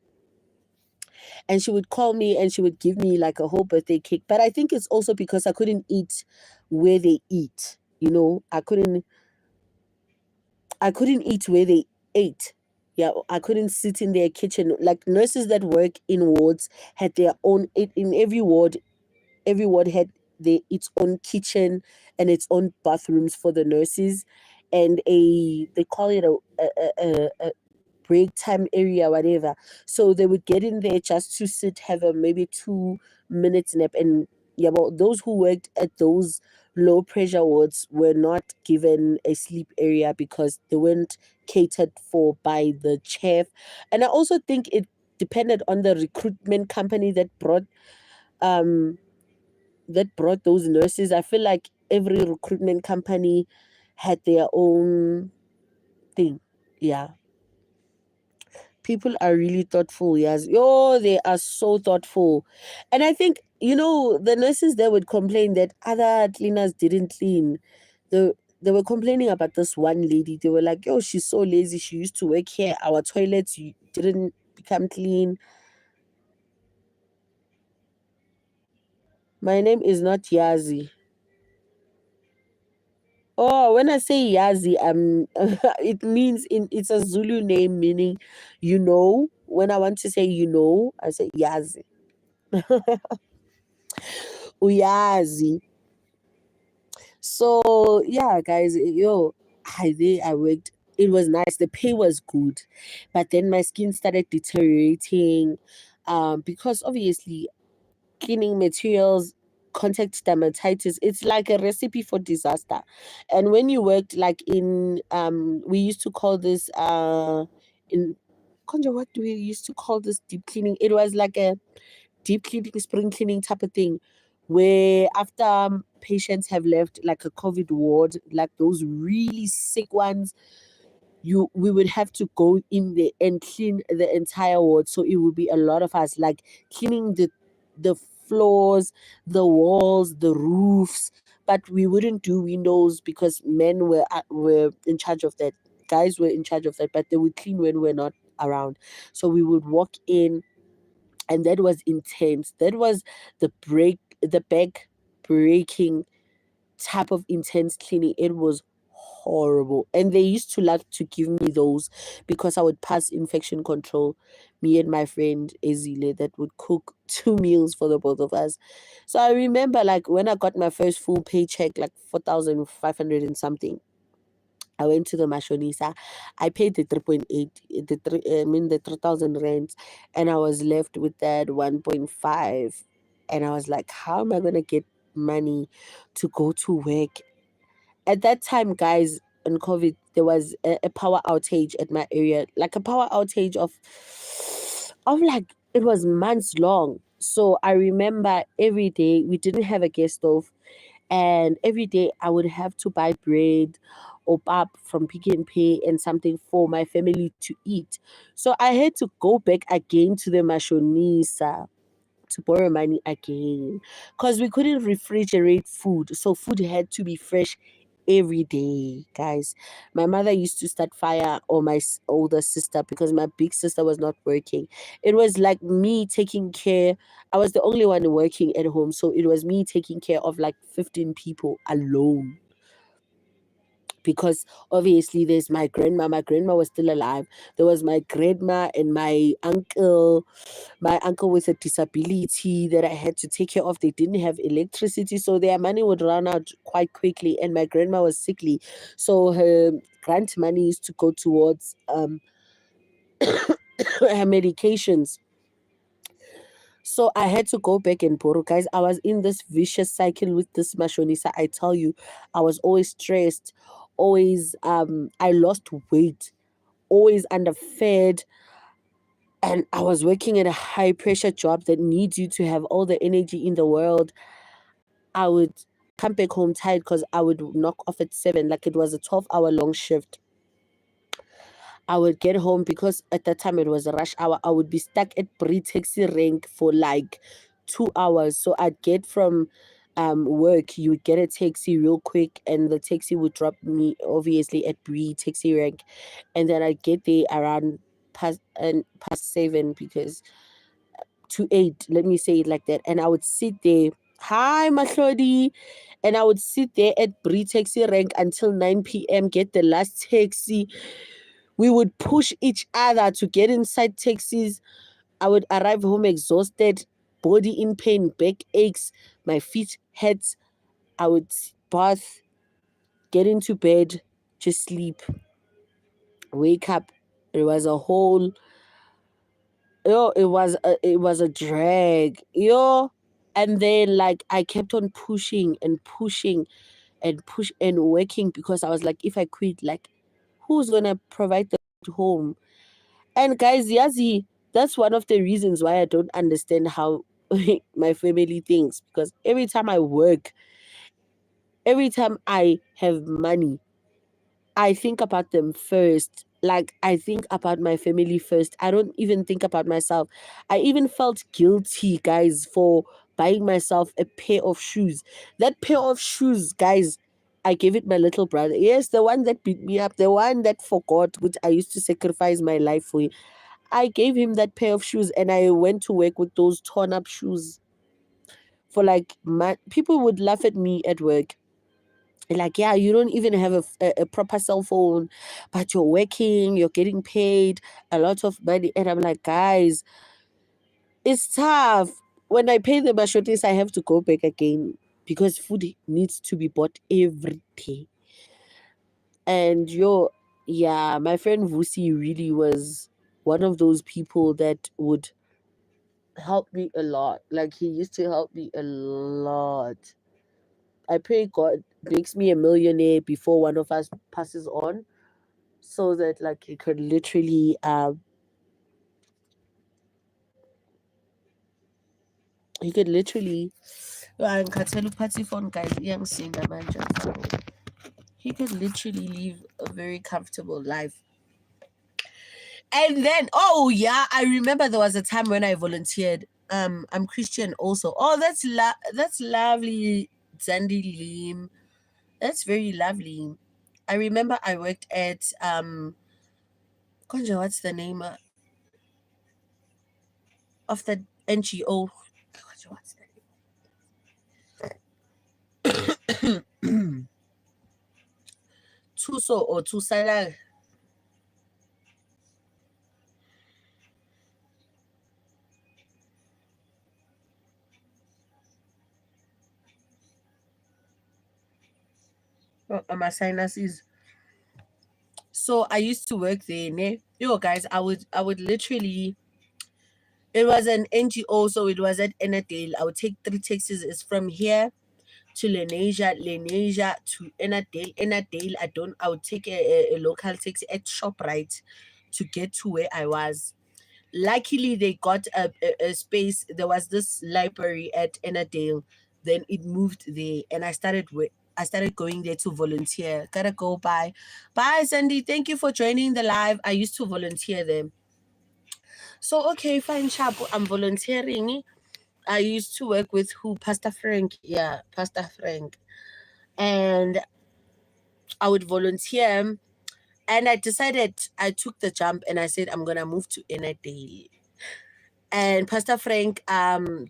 and she would call me and she would give me like a whole birthday cake. But I think it's also because I couldn't eat where they eat. You know, I couldn't eat where they ate. Yeah, I couldn't sit in their kitchen. Like nurses that work in wards had their own in every ward had its own kitchen and its own bathrooms for the nurses, and they call it a break time area, whatever. So they would get in there just to sit, have a maybe 2 minutes nap. And yeah, well, those who worked at those low pressure wards were not given a sleep area because they weren't catered for by the chef. And I also think it depended on the recruitment company um that brought those nurses. I feel like every recruitment company had their own thing. Yeah. People are really thoughtful, yes. Oh, they are so thoughtful. And I think, the nurses there would complain that other cleaners didn't clean. They were complaining about this one lady. They were like, yo, she's so lazy. She used to work here. Our toilets didn't become clean. My name is not Yazi. Oh, when I say Yazi, it means it's a Zulu name meaning, you know. When I want to say you know, I say Yazi. Uyazi. So yeah, guys, I worked. It was nice. The pay was good, but then my skin started deteriorating, because obviously cleaning materials, contact dermatitis. It's like a recipe for disaster. And when you worked like in we used to call this in Konja, what do we used to call this deep cleaning? It was like a deep cleaning, spring cleaning type of thing, where after patients have left like a COVID ward, like those really sick ones, we would have to go in there and clean the entire ward. So it would be a lot of us, like cleaning the floors, the walls, the roofs. But we wouldn't do windows because men were in charge of that. Guys were in charge of that, but they would clean when we're not around. So we would walk in, and that was intense. That was the back breaking type of intense cleaning. It was horrible. And they used to like to give me those because I would pass infection control. Me and my friend Ezile that would cook 2 meals for the both of us. So I remember like when I got my first full paycheck, like 4,500 and something. I went to the Mashonisa. I paid the 3.8, the 3,000 rand, and I was left with that 1.5. And I was like, how am I going to get money to go to work? At that time, guys, on COVID, there was a power outage at my area, like a power outage of like, it was months long. So I remember every day we didn't have a gas stove, and every day I would have to buy bread or pap from Pick and Pay and something for my family to eat. So I had to go back again to the Mashonisa to borrow money again because we couldn't refrigerate food. So food had to be fresh every day, guys. My mother used to start fire on my older sister because my big sister was not working. It was like me taking care. I was the only one working at home, so it was me taking care of like 15 people alone. Because obviously there's my grandma. My grandma was still alive. There was my grandma and my uncle with a disability that I had to take care of. They didn't have electricity, so their money would run out quite quickly. And my grandma was sickly, so her grant money used to go towards her medications. So I had to go back and borrow. Guys, I was in this vicious cycle with this Mashonisa. I tell you, I was always stressed, always I lost weight, always underfed, and I was working at a high pressure job that needs you to have all the energy in the world. I would come back home tired because I would knock off at 7, like it was a 12-hour long shift. I would get home because at that time it was a rush hour. I would be stuck at Brie taxi rank for like 2 hours. So I'd get from work, you would get a taxi real quick, and the taxi would drop me obviously at Brie taxi rank, and then I'd get there around past 7 because to 8, let me say it like that. And I would sit there, hi Mahlodi, and I would sit there at Brie taxi rank until 9 p.m., get the last taxi. We would push each other to get inside taxis. I would arrive home exhausted, body in pain, back aches, my feet hurts. I would bath, get into bed, just sleep, wake up. It was a whole, it was a drag, And then like I kept on pushing and pushing and push and working because I was like, if I quit, like who's gonna provide the home? And guys, Yazi, that's one of the reasons why I don't understand how my family thinks. Because every time I work, every time I have money, I think about them first. Like, I think about my family first. I don't even think about myself. I even felt guilty, guys, for buying myself a pair of shoes. That pair of shoes, guys, I gave it my little brother. Yes, the one that beat me up, the one that forgot, which I used to sacrifice my life for. I gave him that pair of shoes and I went to work with those torn up shoes for like people would laugh at me at work Like, yeah, you don't even have a proper cell phone, but you're working, you're getting paid a lot of money. And I'm like, guys, it's tough. When I pay the mashotis, I have to go back again because food needs to be bought every day. And yeah, my friend Vusi really was one of those people that would help me a lot. Like, he used to help me a lot. I pray God makes me a millionaire before one of us passes on, so that like he could literally ngikhathele uphatha ifoni guys iyangisinda manje. He could literally live a very comfortable life. And then, oh yeah, I remember there was a time when I volunteered. I'm Christian also. Oh, that's lovely, Zandi Lim. That's very lovely. I remember I worked at Konja, what's the name of the NGO? Konja, what's the name? Tuso or Tusala. My sinuses. So I used to work there, ne? Yo guys, I would literally, it was an NGO, so it was at Enadale. I would take 3 taxis. It's from here to Lenasia to Enadale. Enadale, I would take a local taxi at ShopRite to get to where I was. Luckily, they got a space. There was this library at Enadale. Then it moved there, and I started going there to volunteer. Gotta go. Bye. Bye, Sandy. Thank you for joining the live. I used to volunteer there. So, okay, fine, sharp. I'm volunteering. I used to work with who? Pastor Frank. Yeah, Pastor Frank. And I would volunteer. And I decided, I took the jump and I said, I'm going to move to Enadale. And Pastor Frank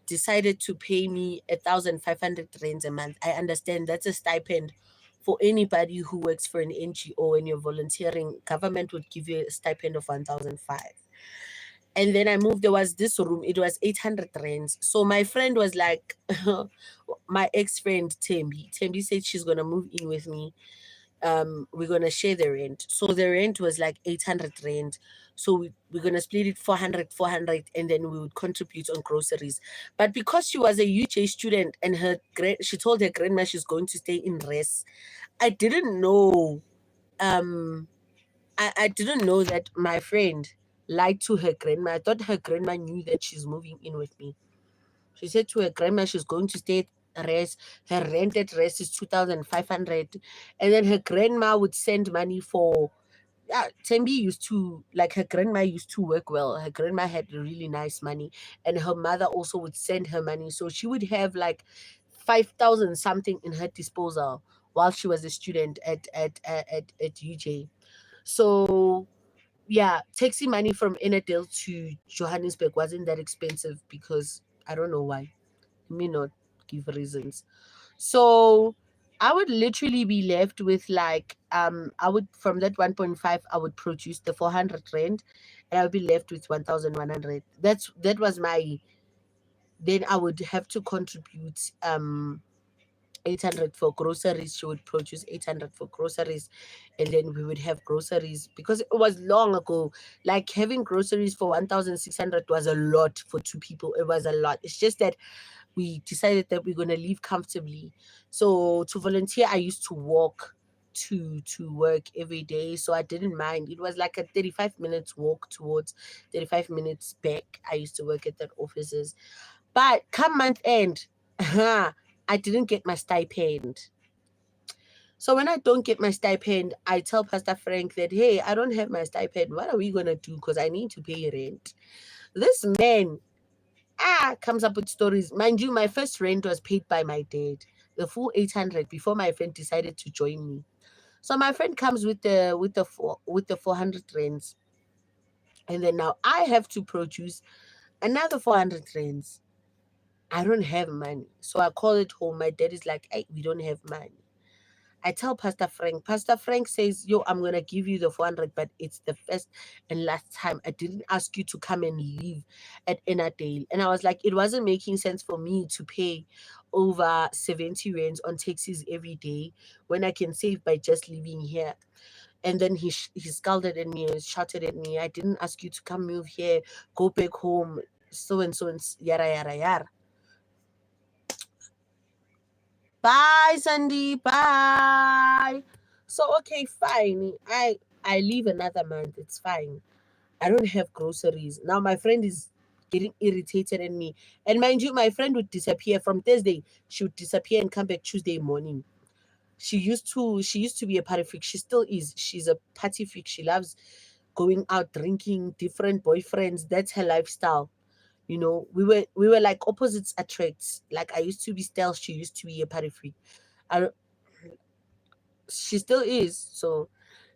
decided to pay me 1,500 rands a month. I understand that's a stipend for anybody who works for an NGO and you're volunteering. Government would give you a stipend of 1,005. And then I moved. There was this room. It was 800 rands. So my friend was like, my ex-friend Tembi said she's gonna move in with me. We're gonna share the rent. So the rent was like 800 rand. So we're gonna split it 400, 400, and then we would contribute on groceries. But because she was a UJ student and she told her grandma she's going to stay in res, I didn't know. I didn't know that my friend lied to her grandma. I thought her grandma knew that she's moving in with me. She said to her grandma she's going to stay at res. Her rent at res is 2,500. And then her grandma would send money for, yeah, Tembi used to, like, her grandma used to work well. Her grandma had really nice money. And her mother also would send her money. So she would have like 5,000 something in her disposal while she was a student at UJ. So yeah, taxi money from Enadale to Johannesburg wasn't that expensive because I don't know why. Let me not give reasons. So I would literally be left with like I would, from that 1.5 I would produce the 400 rand and I would be left with 1,100. That was my, then I would have to contribute 800 for groceries. She would produce 800 for groceries, and then we would have groceries because it was long ago. Like, having groceries for 1,600 was a lot for 2 people. It was a lot. It's just that we decided that we're going to live comfortably. So to volunteer, I used to walk to work every day, so I didn't mind. It was like a 35 minutes walk towards 35 minutes back. I used to work at that offices, but come month end, I didn't get my stipend. So when I don't get my stipend, I tell Pastor Frank that, hey, I don't have my stipend. What are we going to do? Because I need to pay rent. This man comes up with stories. Mind you, my first rent was paid by my dad, the full 800, before my friend decided to join me. So my friend comes with the 400 rents. And then now I have to produce another 400 rents. I don't have money. So I call it home. My dad is like, hey, we don't have money. I tell Pastor Frank. Pastor Frank says, "Yo, I'm gonna give you the 400, but it's the first and last time. I didn't ask you to come and live at Ennerdale." And I was like, it wasn't making sense for me to pay over 70 rands on taxis every day when I can save by just living here. And then he scolded at me and shouted at me, "I didn't ask you to come move here, go back home, so and so and yada yada yada." Bye, Sandy. Bye. So okay, fine. I leave another month. It's fine. I don't have groceries. Now my friend is getting irritated at me. And mind you, my friend would disappear from Thursday. She would disappear and come back Tuesday morning. She used to be a party freak. She still is. She's a party freak. She loves going out drinking, different boyfriends. That's her lifestyle. We were like opposites attracts. Like I used to be stealth, she used to be a party freak. I, she still is. So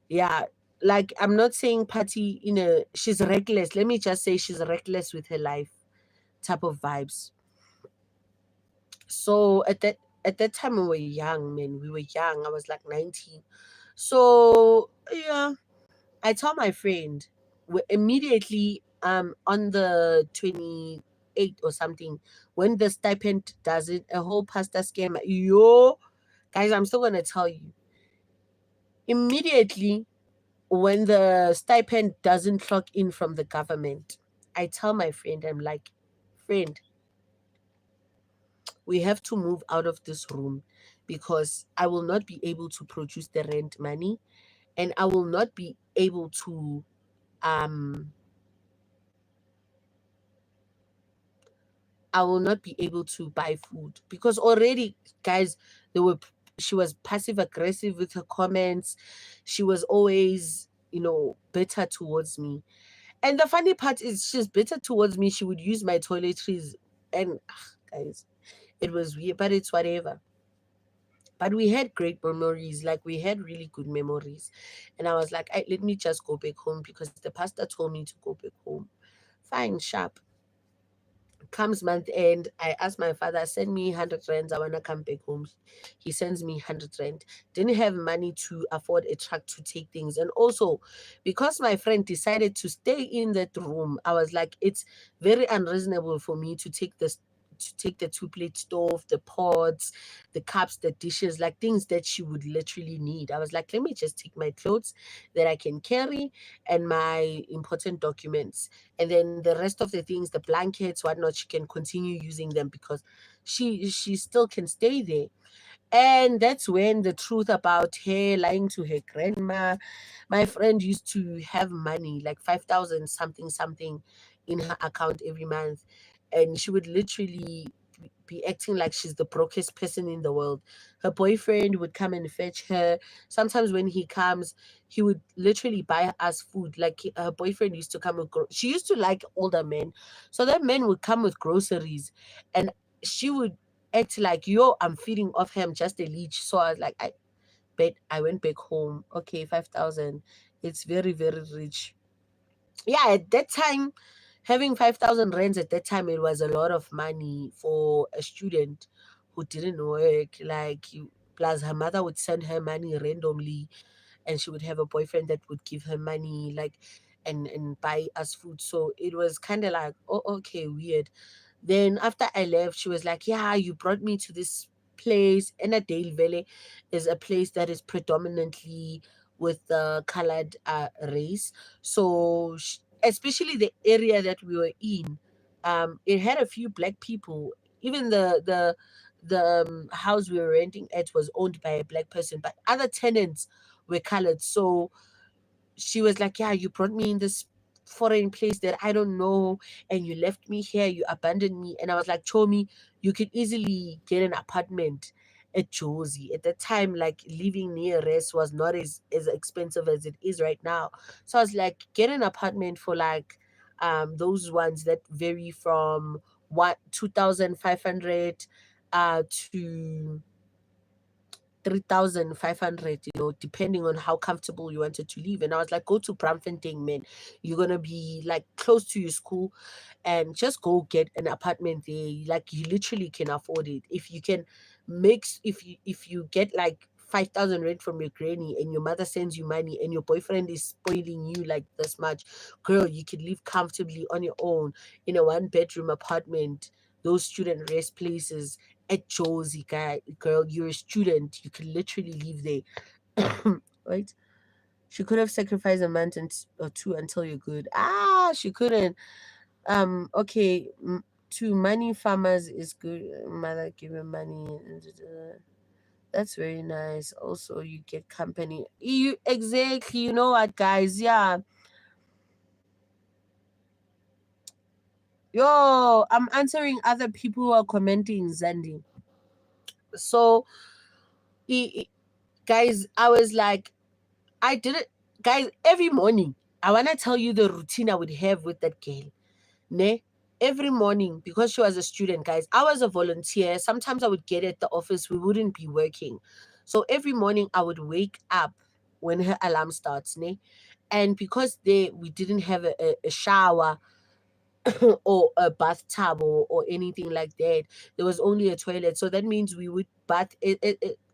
yeah, like I'm not saying party, she's reckless. Let me just say she's reckless with her life type of vibes. So at that time we were young, man. We were young. I was like 19. So yeah, I told my friend immediately on the 28th or something, when the stipend does it, a whole pasta scam. Yo, guys, I'm still gonna tell you. Immediately when the stipend doesn't clock in from the government, I tell my friend, I'm like, friend, we have to move out of this room because I will not be able to produce the rent money, and I will not be able to um I will not be able to buy food because already, guys, they were she was passive aggressive with her comments. She was always, bitter towards me. And the funny part is she's bitter towards me. She would use my toiletries and guys, it was weird, but it's whatever. But we had great memories, like we had really good memories. And I was like, let me just go back home because the pastor told me to go back home. Fine, sharp. Comes month end, I ask my father, send me 100 rands. I want to come back home. He sends me 100 rand. Didn't have money to afford a truck to take things. And also, because my friend decided to stay in that room, I was like, it's very unreasonable for me to take the two-plate stove, the pots, the cups, the dishes, like things that she would literally need. I was like, let me just take my clothes that I can carry and my important documents. And then the rest of the things, the blankets, whatnot, she can continue using them because she still can stay there. And that's when the truth about her lying to her grandma. My friend used to have money, like 5,000 something something in her account every month. And she would literally be acting like she's the brokest person in the world. Her boyfriend would come and fetch her. Sometimes when he comes, he would literally buy us food. Like her boyfriend used to come with, she used to like older men. So that men would come with groceries and she would act like, yo, I'm feeding off him, just a leech. So I was like, I went back home. Okay, 5,000. It's very, very rich. Yeah, at that time, having 5,000 rands at that time, it was a lot of money for a student who didn't work. Like, plus her mother would send her money randomly, and she would have a boyfriend that would give her money, like, and buy us food. So it was kind of like, oh, okay, weird. Then after I left, she was like, "Yeah, you brought me to this place. Ennerdale Valley is a place that is predominantly with the colored race. So, especially the area that we were in, it had a few black people. Even the house we were renting at was owned by a black person, but other tenants were colored. So she was like, "Yeah, you brought me in this foreign place that I don't know, and you left me here, you abandoned me." And I was like, "Chomi, you could easily get an apartment at Josie." At that time, like living near Rest was not as expensive as it is right now. So I was like, get an apartment for like those ones that vary from what 2,500 to 3,500, depending on how comfortable you wanted to live. And I was like, go to Braamfontein, man. You're gonna be like close to your school and just go get an apartment there. Like you literally can afford it. If you can if you get like 5,000 rand from your granny and your mother sends you money and your boyfriend is spoiling you like this much, girl, you could live comfortably on your own in a 1 bedroom apartment, those student rest places at Josie, guy, girl, you're a student. You could literally live there. Right? She could have sacrificed a month or two until you're good. She couldn't. Okay. To money farmers is good. Mother giving money. That's very nice. Also, you get company. You exactly. You know what, guys? Yeah. Yo, I'm answering other people who are commenting, Zandi. So, guys, I was like, I did it, guys. Every morning, I wanna tell you the routine I would have with that girl. Ne? Every morning, because she was a student, guys, I was a volunteer. Sometimes I would get at the office, we wouldn't be working. So every morning I would wake up when her alarm starts, ne? And because we didn't have a shower or a bathtub or anything like that, there was only a toilet. So that means we would bath it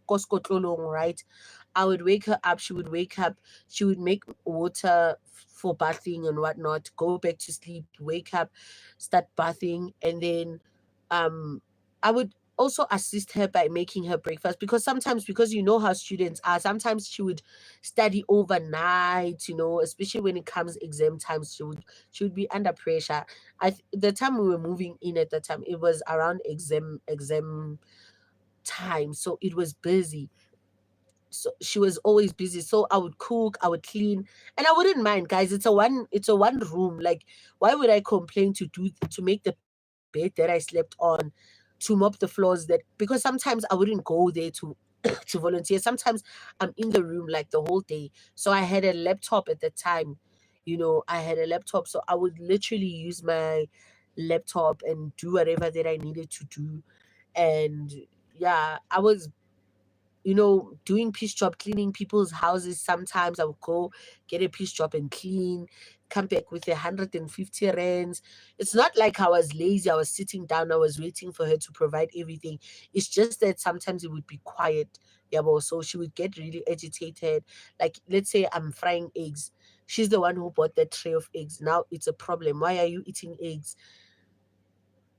koskotlolong, right? I would wake her up, she would wake up, she would make water for bathing and whatnot, go back to sleep, wake up, start bathing, and then I would also assist her by making her breakfast, because sometimes, because you know how students are, sometimes she would study overnight, especially when it comes exam times, she would be under pressure. The time we were moving in at the time, it was around exam time, so it was busy, so she was always busy, so I would cook, I would clean, and I wouldn't mind, guys. It's a one room, like, why would I complain to make the bed that I slept on, to mop the floors, that because sometimes I wouldn't go there to to volunteer. Sometimes I'm in the room like the whole day. So I had a laptop at the time, I had a laptop, so I would literally use my laptop and do whatever that I needed to do. And yeah, I was doing piece job, cleaning people's houses. Sometimes I would go get a piece job and clean, come back with 150 rands. It's not like I was lazy, I was sitting down, I was waiting for her to provide everything. It's just that sometimes it would be quiet. Yeah, but so she would get really agitated. Like, let's say I'm frying eggs. She's the one who bought that tray of eggs. Now it's a problem. Why are you eating eggs?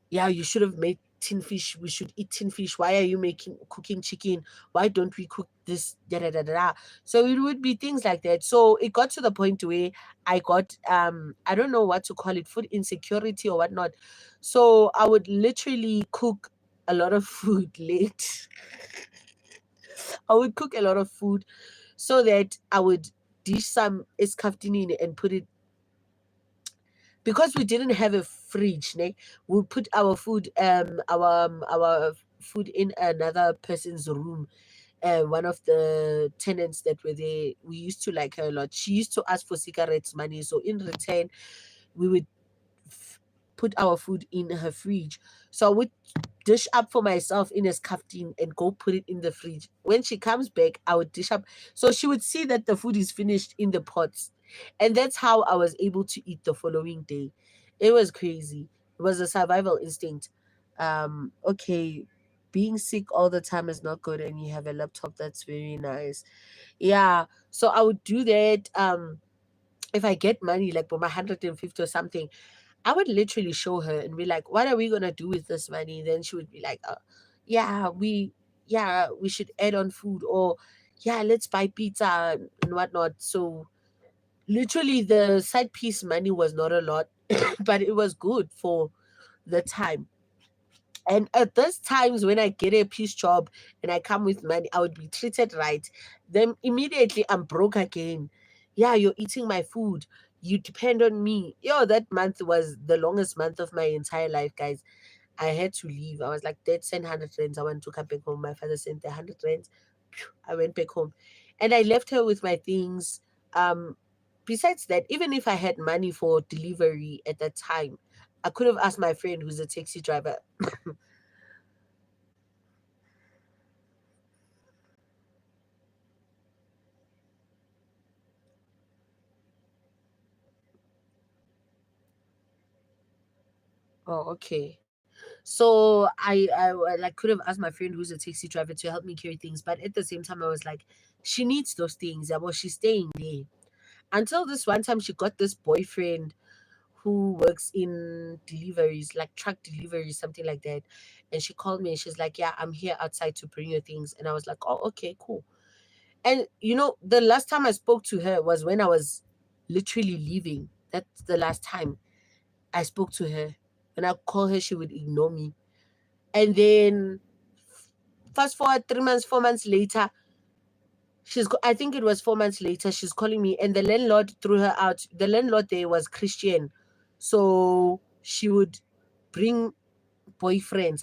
Yeah, you should have made tin fish. We should eat tin fish. Why are you cooking chicken? Why don't we cook this? Da, da, da, da, da. So it would be things like that. So it got to the point where I got I don't know what to call it, food insecurity or whatnot. So I would literally cook a lot of food late. I would cook a lot of food so that I would dish some escaftinine and put it, because we didn't have a fridge, ne? We put our food in another person's room. One of the tenants that were there, we used to like her a lot. She used to ask for cigarettes money, so in return, we would put our food in her fridge. So I would dish up for myself in a scafftin and go put it in the fridge. When she comes back, I would dish up. So she would see that the food is finished in the pots. And that's how I was able to eat the following day. It was crazy. It was a survival instinct. Okay, being sick all the time is not good, and you have a laptop, that's very nice. Yeah. So I would do that. If I get money, like for my 150 or something, I would literally show her and be like, "What are we gonna do with this money?" Then she would be like, "Yeah, we should add on food, or yeah, let's buy pizza and whatnot." So literally, the side piece money was not a lot, but it was good for the time. And at those times when I get a piece job and I come with money, I would be treated right. Then immediately I'm broke again. Yeah, you're eating my food. You depend on me. Yo, that month was the longest month of my entire life, guys. I had to leave. I was like, Dad, send 100 rands. I want to come back home. My father sent the 100 rands. I went back home. And I left her with my things. Um, Besides that, even if I had money for delivery at that time, I could have asked my friend who's a taxi driver. Oh, okay. So I like could have asked my friend who's a taxi driver to help me carry things, but at the same time I was like, she needs those things. Yeah, well, she's staying there. Until this one time she got this boyfriend who works in deliveries, like truck deliveries, something like that. And she called me and she's like, yeah, I'm here outside to bring your things. And I was like, oh, okay, cool. And the last time I spoke to her was when I was literally leaving. That's the last time I spoke to her. When I call her, she would ignore me. And then fast forward 3 months, 4 months later, I think it was 4 months later, she's calling me, and the landlord threw her out. The landlord there was Christian. So she would bring boyfriends.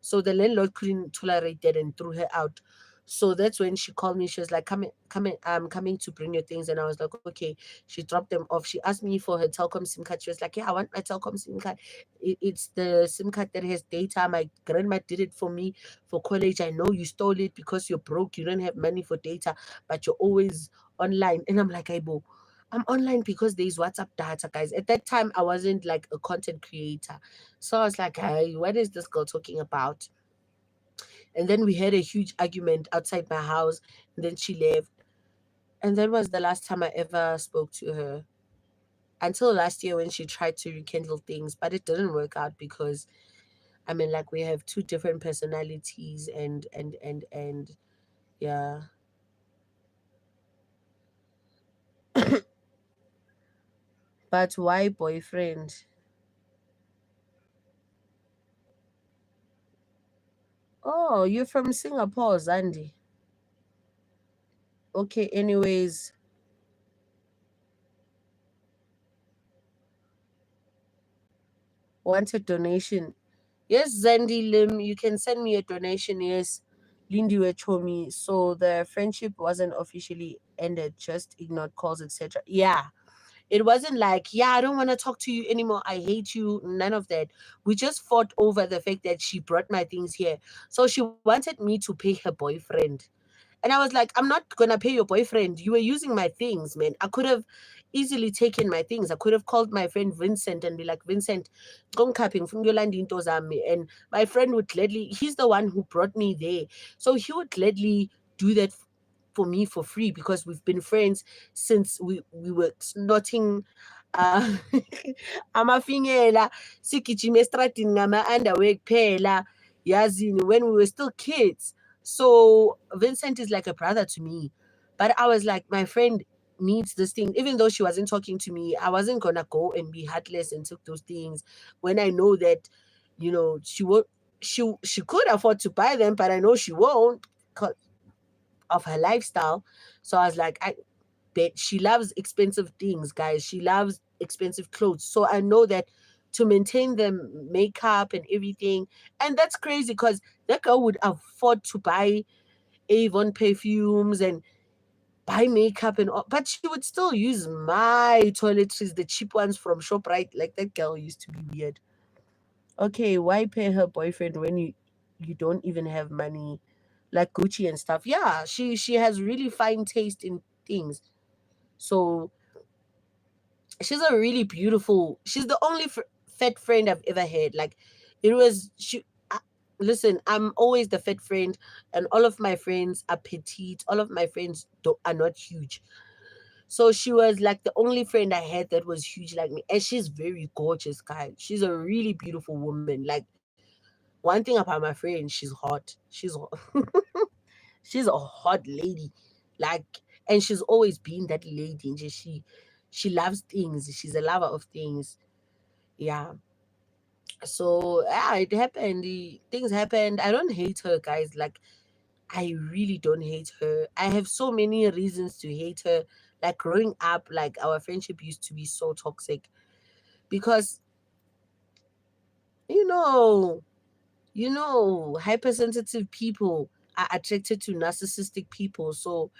So the landlord couldn't tolerate that and threw her out. So that's when she called me. She was like, come in, I'm coming to bring your things. And I was like, okay. She dropped them off. She asked me for her Telkom SIM card. She was like, yeah, I want my Telkom SIM card. It's the SIM card that has data. My grandma did it for me for college. I know you stole it because you're broke. You don't have money for data, but you're always online. And I'm like, Aibo, I'm online because there's WhatsApp data, guys. At that time, I wasn't like a content creator. So I was like, hey, what is this girl talking about? And then we had a huge argument outside my house. And then she left. And that was the last time I ever spoke to her. Until last year when she tried to rekindle things, but it didn't work out because I mean like we have two different personalities and yeah. But why boyfriend? Oh, you're from Singapore, Zandi. Okay, anyways, wanted donation. Yes, Zandi Lim, you can send me a donation. Yes, Lindy Wechomi. So the friendship wasn't officially ended, just ignored calls, etc. Yeah, it wasn't like, yeah, I don't want to talk to you anymore. I hate you. None of that. We just fought over the fact that she brought my things here. So she wanted me to pay her boyfriend. And I was like, I'm not gonna pay your boyfriend. You were using my things, man. I could have easily taken my things. I could have called my friend Vincent and be like, Vincent, ngongikaphi ngifuna ukuyolanda into zami. And my friend would gladly, he's the one who brought me there. So he would gladly do that for me for free because we've been friends since we were snorting amafinyela sigijima estradini ngama-underwear kuphela yazini when we were still kids. So Vincent is like a brother to me. But I was like, my friend needs this thing. Even though she wasn't talking to me, I wasn't gonna go and be heartless and took those things when I know that, she would she could afford to buy them, but I know she won't because of her lifestyle. So I was like, I bet she loves expensive things, guys. She loves expensive clothes. So I know that to maintain them makeup and everything. And that's crazy because that girl would afford to buy Avon perfumes and buy makeup and all, but she would still use my toiletries, the cheap ones from ShopRite. Like that girl used to be weird. Okay, why pay her boyfriend when you don't even have money, like Gucci and stuff? Yeah, she has really fine taste in things. So she's a really beautiful. She's the only fat friend I've ever had. Like, it was she. Listen, I'm always the fat friend, and all of my friends are petite. All of my friends are not huge. So she was like the only friend I had that was huge like me, and she's very gorgeous, guys. She's a really beautiful woman. Like, one thing about my friend, she's hot. She's a hot lady, like, and she's always been that lady. And she loves things. She's a lover of things. Yeah. So yeah, it happened. Things happened. I don't hate her, guys. Like, I really don't hate her. I have so many reasons to hate her. Like growing up, like our friendship used to be so toxic because you know, hypersensitive people are attracted to narcissistic people. So,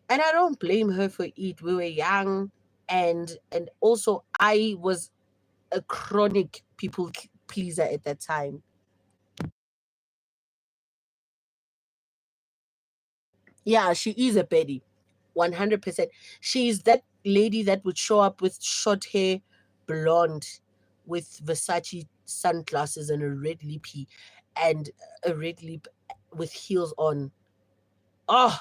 and I don't blame her for it. We were young, and also I was a chronic people pleaser at that time. Yeah, she is a Betty, 100%. She's that lady that would show up with short hair, blonde, with Versace sunglasses and a red lippy and a red lip with heels on. Oh,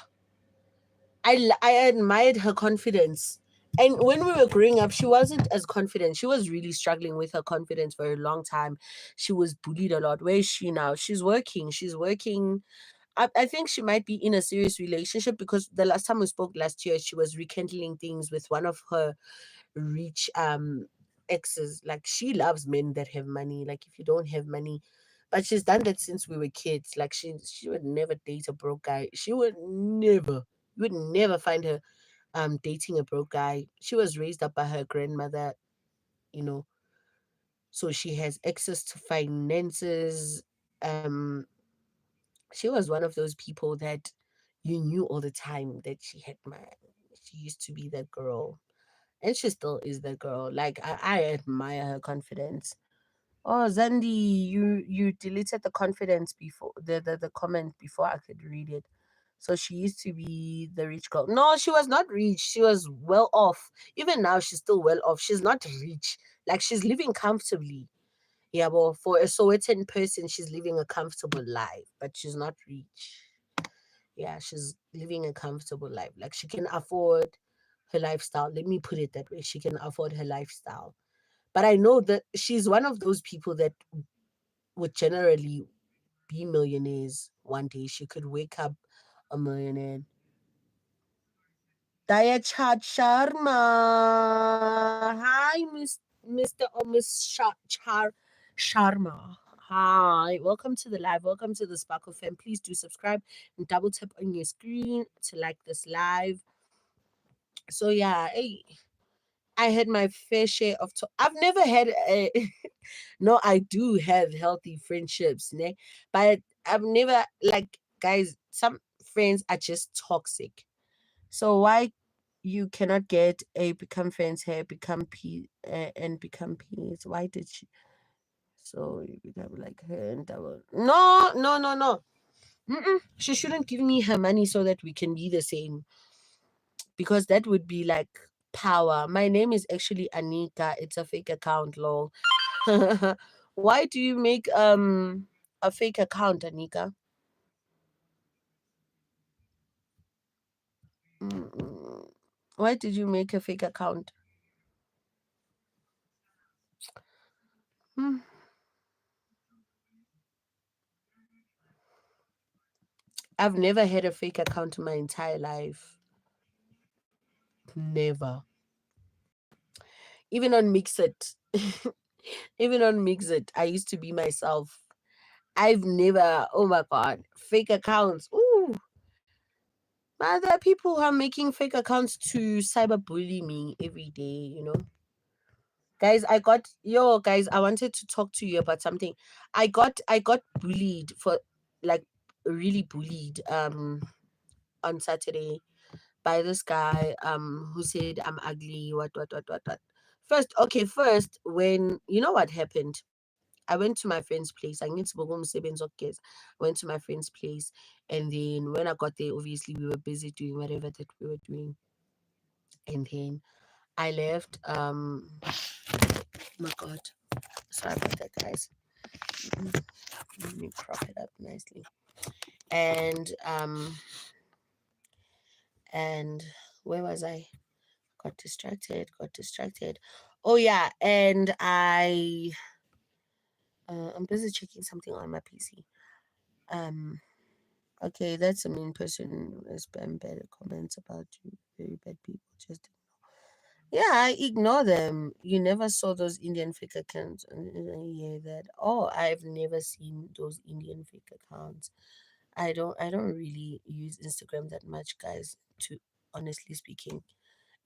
I admired her confidence. And when we were growing up, she wasn't as confident. She was really struggling with her confidence for a long time. She was bullied a lot. Where is she now? She's working. She's working. I think she might be in a serious relationship because the last time we spoke last year, she was rekindling things with one of her rich exes. Like she loves men that have money. Like if you don't have money, but she's done that since we were kids. Like she would never date a broke guy. She would never. You would never find her dating a broke guy. She was raised up by her grandmother, you know, so she has access to finances. Um, she was one of those people that you knew all the time that she had my. She used to be that girl, and she still is that girl. Like I admire her confidence. Oh, Zandi, you deleted the confidence before the comment before I could read it. So she used to be the rich girl. No, she was not rich. She was well off. Even now, she's still well off. She's not rich. Like she's living comfortably. Yeah, well, for a Sowetan person, she's living a comfortable life, but she's not rich. Yeah, she's living a comfortable life. Like she can afford her lifestyle. Let me put it that way. She can afford her lifestyle. But I know that she's one of those people that would generally be millionaires one day. She could wake up a millionaire. Dayachat Sharma. Hi, Mr. or Miss Sharma. Hi, welcome to the live. Welcome to the Sparkle Fam. Please do subscribe and double tap on your screen to like this live. So yeah, hey, I had my fair share of. I've never had a. No, I do have healthy friendships, ne? But I've never like guys. Some friends are just toxic. So why you cannot get a become friends here, become and become peace? Why did she? So you become like her and double. No, no, no, no. Mm-mm. She shouldn't give me her money so that we can be the same because that would be like power. My name is actually Anika. It's a fake account, lol. Why do you make a fake account, Anika? Mm-mm. Why did you make a fake account? Hmm. I've never had a fake account in my entire life. Never. Even on Mixit. Even on Mixit, I used to be myself. I've never, oh my god, fake accounts. Ooh. Man, there are people who are making fake accounts to cyberbully me every day, you know. Guys, guys, I wanted to talk to you about something. I got bullied for like really bullied on Saturday by this guy who said I'm ugly, what. First, when you know what happened, I went to my friend's place. I need to go seven kids. I went to my friend's place, and then when I got there, obviously we were busy doing whatever that we were doing. And then I left. My God, sorry about that, guys. Let me crop it up nicely. And and where was I? Got distracted. Got distracted. Oh yeah, and I'm busy checking something on my PC. Um, okay, that's a mean person. Spam bad comments about you. Very bad people. Just yeah, I ignore them. You never saw those Indian fake accounts. Yeah, that. Oh, I've never seen those Indian fake accounts. I don't really use Instagram that much, guys, to honestly speaking.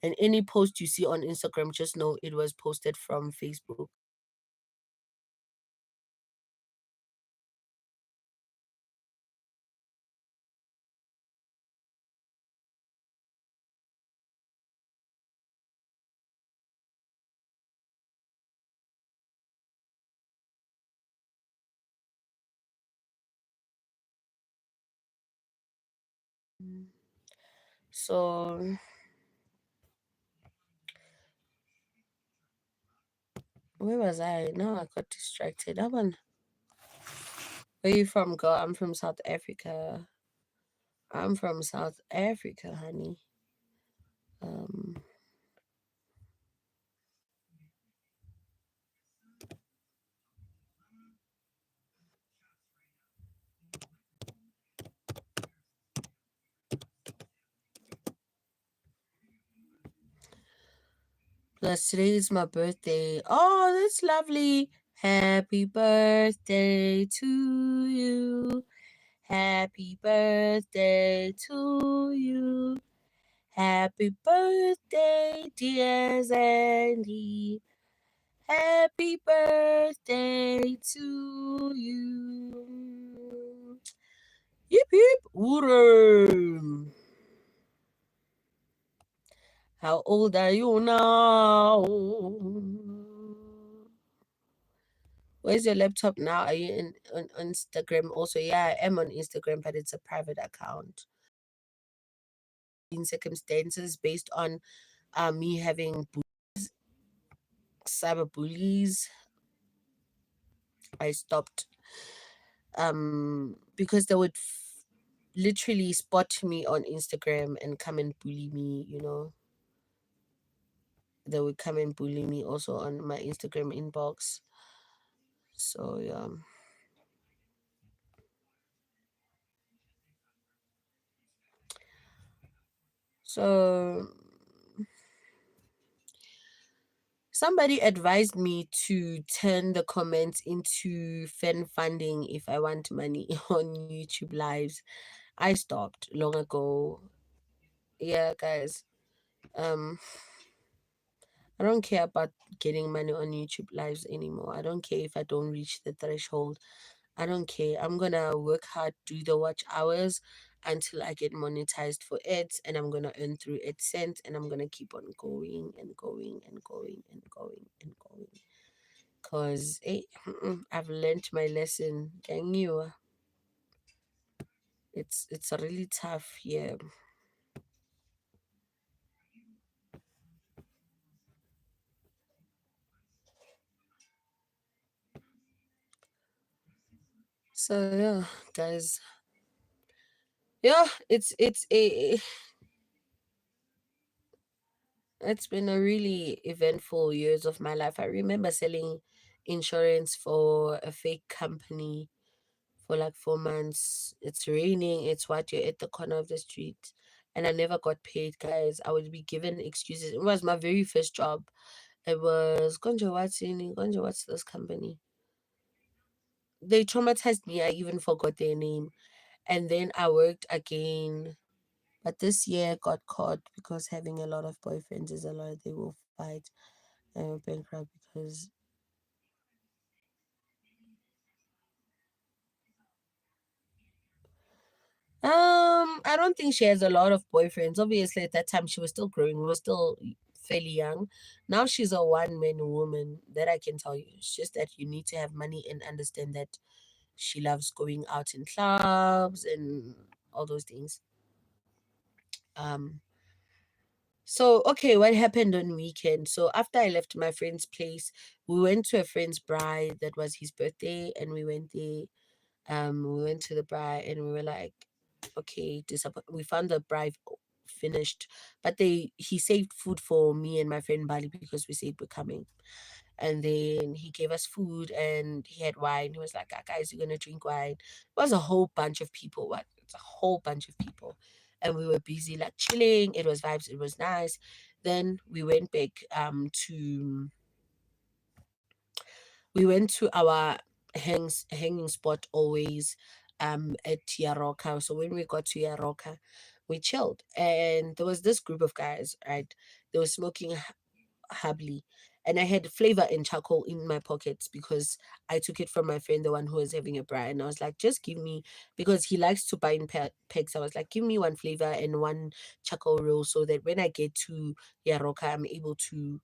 And any post you see on Instagram, just know it was posted from Facebook. So Where was I? Now I got distracted. That one. Where you from, girl? I'm from South Africa. I'm from South Africa, honey. Um, Plus today is my birthday. Oh, that's lovely. Happy birthday to you. Happy birthday to you. Happy birthday, dear Zandy. Happy birthday to you. Yip yip. Hooray. How old are you now? Where's your laptop now? Are you on Instagram also? Yeah, I am on Instagram, but it's a private account. In circumstances based on me having cyber bullies, I stopped because they would literally spot me on Instagram and come and bully me, you know. They would come and bully me also on my Instagram inbox. So yeah. So somebody advised me to turn the comments into fan funding if I want money on YouTube lives. I stopped long ago. Yeah, guys. Um I don't care about getting money on YouTube lives anymore. I don't care if I don't reach the threshold. I don't care. I'm gonna work hard, do the watch hours until I get monetized for ads, and I'm gonna earn through AdSense, and I'm gonna keep on going and going and going and going and going. Cause I've learned my lesson. Dang you. It's really tough here. So yeah, guys. Yeah, it's been a really eventful years of my life. I remember selling insurance for a fake company for like 4 months. It's raining, it's what you're at the corner of the street. And I never got paid, guys. I would be given excuses. It was my very first job. It was Gonja, what's this company? They traumatized me. I even forgot their name. And then I worked again. But this year I got caught because having a lot of boyfriends is a lot. They will fight and went bankrupt because I don't think she has a lot of boyfriends. Obviously, at that time she was still growing. We were still fairly young. Now she's a one-man woman. That I can tell you. It's just that you need to have money and understand that she loves going out in clubs and all those things. Um. So okay, what happened on weekend? So after I left my friend's place, we went to a friend's bride that was his birthday, and we went there. We went to the bride and we were like, okay, we found the bride finished, but he saved food for me and my friend Bali because we said we're coming. And then he gave us food and he had wine. He was like, "Ah, guys, you're gonna drink wine." It was a whole bunch of people. What? It's a whole bunch of people, and we were busy like chilling. It was vibes. It was nice. Then we went to our hanging spot always at Yaroka. So when we got to Yaroka, we chilled. And there was this group of guys, right? They were smoking Habli. And I had flavor and charcoal in my pockets because I took it from my friend, the one who was having a bra. And I was like, just give me, because he likes to buy in packs. I was like, give me one flavor and one charcoal roll so that when I get to Yaroka, I'm able to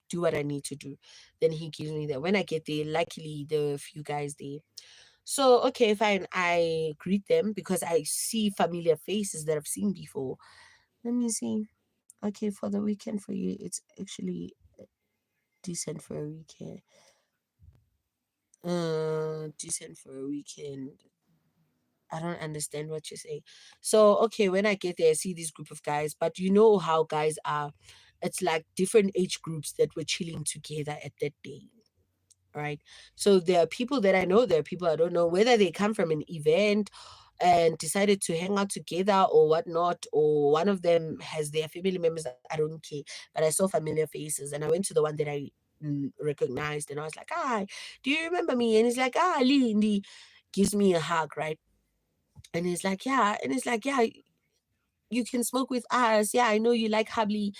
do what I need to do. Then he gives me that. When I get there, luckily there were a few guys there. So okay, fine. I greet them because I see familiar faces that I've seen before. Let me see. Okay, for the weekend for you, it's actually Decent for a weekend. Decent for a weekend. I don't understand what you're saying. So, okay, when I get there, I see this group of guys, but you know how guys are. It's like different age groups that were chilling together at that day, right? So there are people that I know, there are people I don't know, whether they come from an event and decided to hang out together or whatnot, or one of them has their family members, I don't care. But I saw familiar faces and I went to the one that I recognized and I was like, hi, do you remember me? And he's like, Lee, and he gives me a hug, right? And he's like, yeah. And he's like, yeah, you can smoke with us. Yeah, I know you like Habli.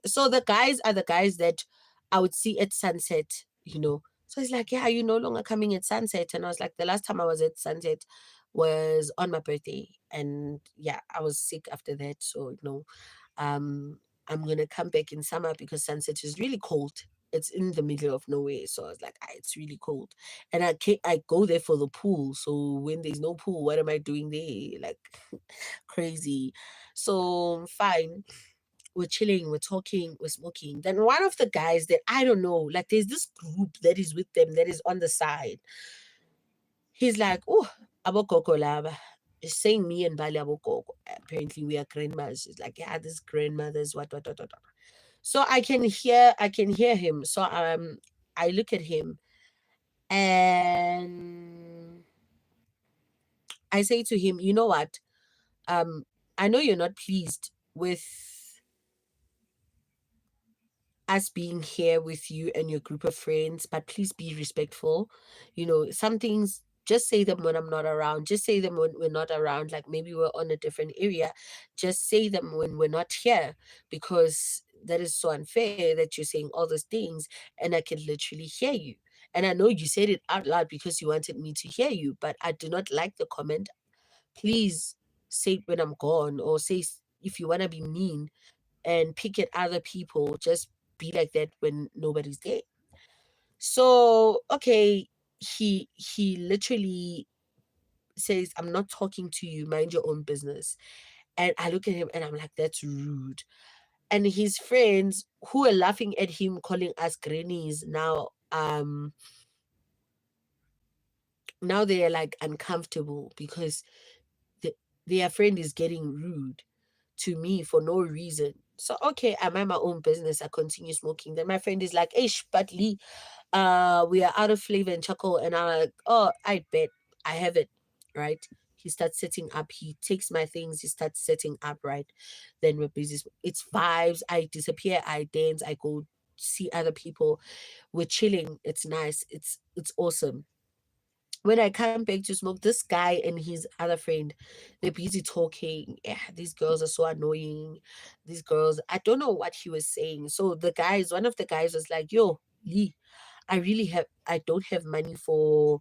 So the guys are the guys that I would see at sunset, you know. So he's like, yeah, you're no longer coming at sunset. And I was like, the last time I was at sunset was on my birthday. And yeah, I was sick after that. So, um, I'm going to come back in summer because sunset is really cold. It's in the middle of nowhere. So I was like, it's really cold. And I go there for the pool. So when there's no pool, what am I doing there? Like crazy. So fine. We're chilling, we're talking, we're smoking. Then one of the guys that I don't know, like there's this group that is with them that is on the side. He's like, oh, abokoko lava. He's saying me and Bali abokoko. Apparently we are grandmas. He's like, yeah, this grandmothers, what. So I can hear him. So I look at him and I say to him, you know what? Um, I know you're not pleased with us being here with you and your group of friends, but please be respectful. Some things, just say them when I'm not around. Just say them when we're not around. Like maybe we're on a different area. Just say them when we're not here, because that is so unfair that you're saying all those things and I can literally hear you. And I know you said it out loud because you wanted me to hear you, but I do not like the comment. Please say it when I'm gone, or say if you want to be mean and pick at other people, just be like that when nobody's there. So okay, he literally says, I'm not talking to you, mind your own business. And I look at him and I'm like, that's rude. And his friends who are laughing at him calling us grannies now they are like uncomfortable because the, their friend is getting rude to me for no reason. So okay, I mind my own business. I continue smoking. Then my friend is like, "Hey, but Lee, we are out of flavor and charcoal." And I'm like, "Oh, I bet I have it." Right? He starts setting up. He takes my things. He starts setting up. Right? Then we're busy. It's vibes. I disappear. I dance. I go see other people. We're chilling. It's nice. It's awesome. When I come back to smoke, this guy and his other friend, they're busy talking. Yeah, these girls are so annoying. These girls, I don't know what he was saying. So one of the guys was like, yo, Lee, I don't have money for.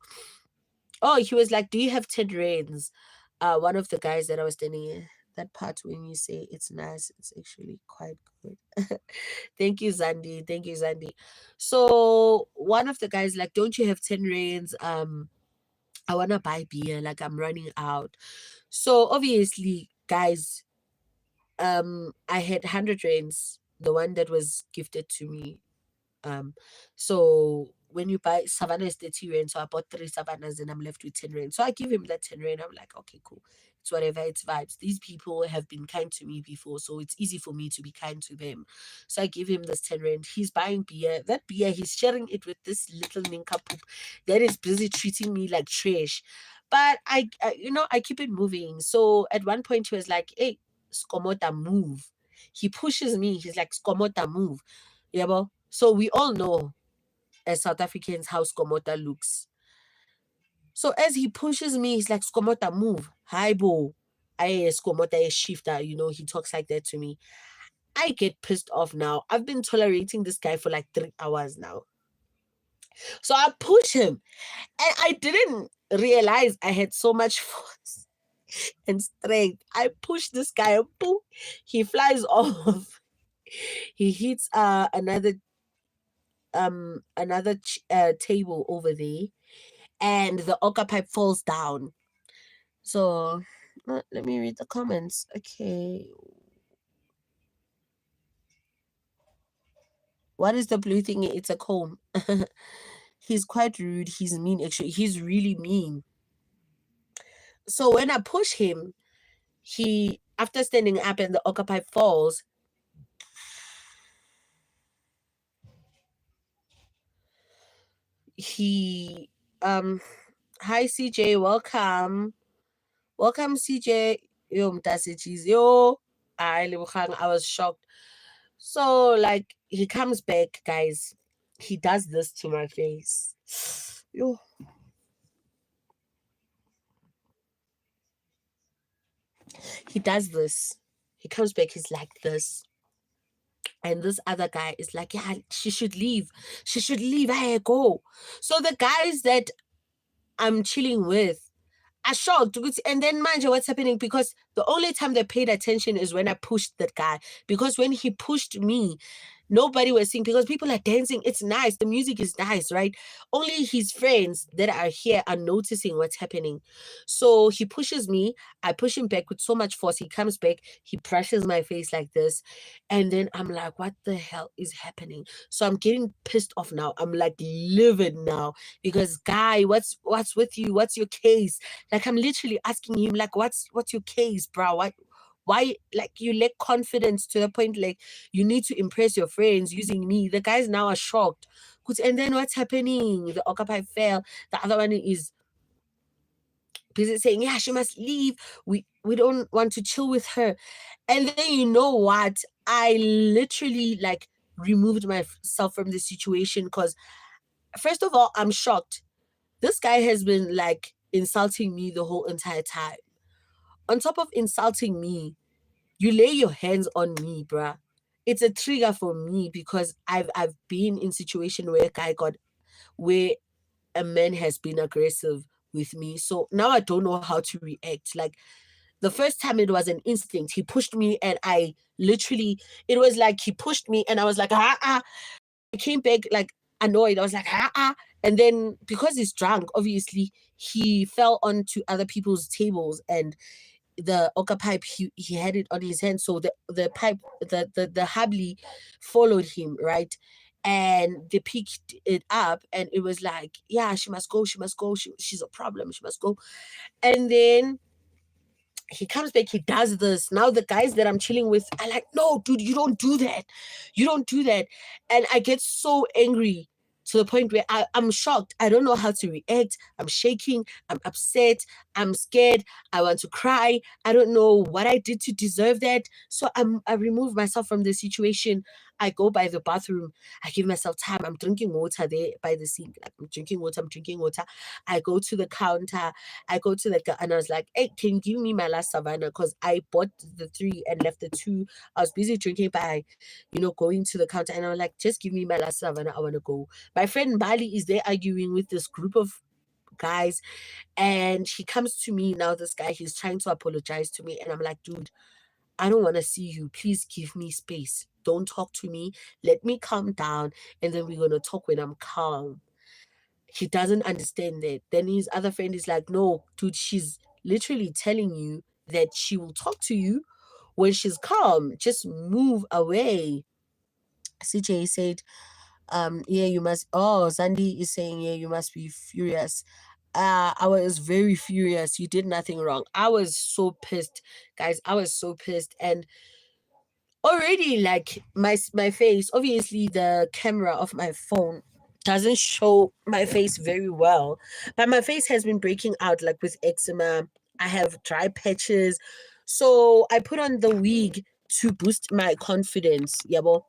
Oh, he was like, do you have 10 rands? One of the guys that I was standing in, that part when you say it's nice, it's actually quite good. Thank you, Zandi. Thank you, Zandi. So one of the guys like, don't you have 10 rands? I want to buy beer, like I'm running out. So obviously, guys, I had 100 rands, the one that was gifted to me. So when you buy Savannah is 30 rand, so I bought 3 Savannas and I'm left with 10 rand. So I give him that 10 rand. I'm like, okay, cool. It's whatever, it's vibes. These people have been kind to me before, so it's easy for me to be kind to them. So I give him this 10 rand. He's buying beer. That beer, he's sharing it with this little nincompoop that is busy treating me like trash. But I keep it moving. So at one point he was like, hey, Skomota, move. He pushes me. He's like, Skomota, move. Yeah, well, so we all know as South Africans how Skomota looks. So as he pushes me, he's like, Skomota, move. Hi, bo. I Skomota is shifter. He talks like that to me. I get pissed off now. I've been tolerating this guy for like 3 hours now. So I push him. And I didn't realize I had so much force and strength. I push this guy and boom, he flies off. He hits another table over there, and the oka pipe falls down. So let me read the comments. Okay. What is the blue thing? It's a comb. He's quite rude. He's mean, actually. He's really mean. So when I push him, he, after standing up and the Oka pipe falls, he, hi CJ, welcome. Welcome CJ. Yo, mtasijis. Yo. I was shocked. So, like, he comes back, guys. He does this to my face. Yo. He does this. He comes back, he's like this. And this other guy is like, yeah, she should leave. She should leave. Hey, go. So the guys that I'm chilling with are shocked. And then, mind you, what's happening? Because the only time they paid attention is when I pushed that guy. Because when he pushed me, nobody was singing because people are dancing. It's nice. The music is nice, right? Only his friends that are here are noticing what's happening. So he pushes me. I push him back with so much force. He comes back. He brushes my face like this. And then I'm like, what the hell is happening? So I'm getting pissed off now. I'm like livid now because, guy, what's with you? What's your case? Like, I'm literally asking him, like, what's your case, bro? Why, like, you lack confidence to the point, like, you need to impress your friends using me. The guys now are shocked. And then what's happening? The Occupy fell. The other one is busy saying, yeah, she must leave. We don't want to chill with her. And then, you know what? I literally, like, removed myself from the situation because, first of all, I'm shocked. This guy has been, like, insulting me the whole entire time. On top of insulting me, you lay your hands on me, bruh. It's a trigger for me because I've been in situation where where a man has been aggressive with me. So now I don't know how to react. Like, the first time it was an instinct. He pushed me and I literally, it was like he pushed me and I was like, I came back like annoyed. I was like, and then because he's drunk, obviously, he fell onto other people's tables and the Oka pipe, he had it on his hand. So the pipe, the habli followed him, right? And they picked it up and it was like, yeah, she must go, she's a problem, she must go. And then he comes back, he does this. Now the guys that I'm chilling with are like, no, dude, you don't do that. You don't do that. And I get so angry to the point where I'm shocked. I don't know how to react. I'm shaking. I'm upset. I'm scared. I want to cry. I don't know what I did to deserve that. So I remove myself from the situation. I go by the bathroom. I give myself time. I'm drinking water there by the sink. Like, I'm drinking water. I go to the counter. I go to the guy and I was like, hey, can you give me my last Savannah? Because I bought the 3 and left the 2. I was busy drinking by, going to the counter. And I was like, just give me my last Savannah. I want to go. My friend Bali is there arguing with this group of guys. And he comes to me now, this guy, he's trying to apologize to me. And I'm like, dude, I don't want to see you. Please give me space. Don't talk to me. Let me calm down. And then we're going to talk when I'm calm. He doesn't understand that. Then his other friend is like, no, dude, she's literally telling you that she will talk to you when she's calm. Just move away. CJ said, yeah, you must. Oh, Sandy is saying, yeah, you must be furious. I was very furious. You did nothing wrong. I was so pissed, guys. I was so pissed. And already, like, my face, obviously the camera of my phone doesn't show my face very well, but my face has been breaking out, like, with eczema. I have dry patches, so I put on the wig to boost my confidence. Yeah, well,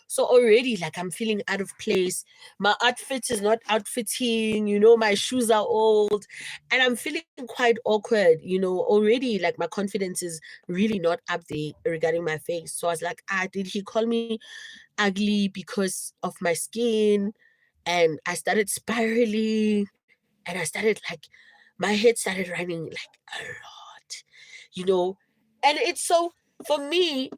so already, like, I'm feeling out of place. My outfit is not outfitting, my shoes are old, and I'm feeling quite awkward, already, like, my confidence is really not up there regarding my face. So I was like, did he call me ugly because of my skin? And I started spiraling, and I started, like, my head started running, like, a lot, and it's so, for me,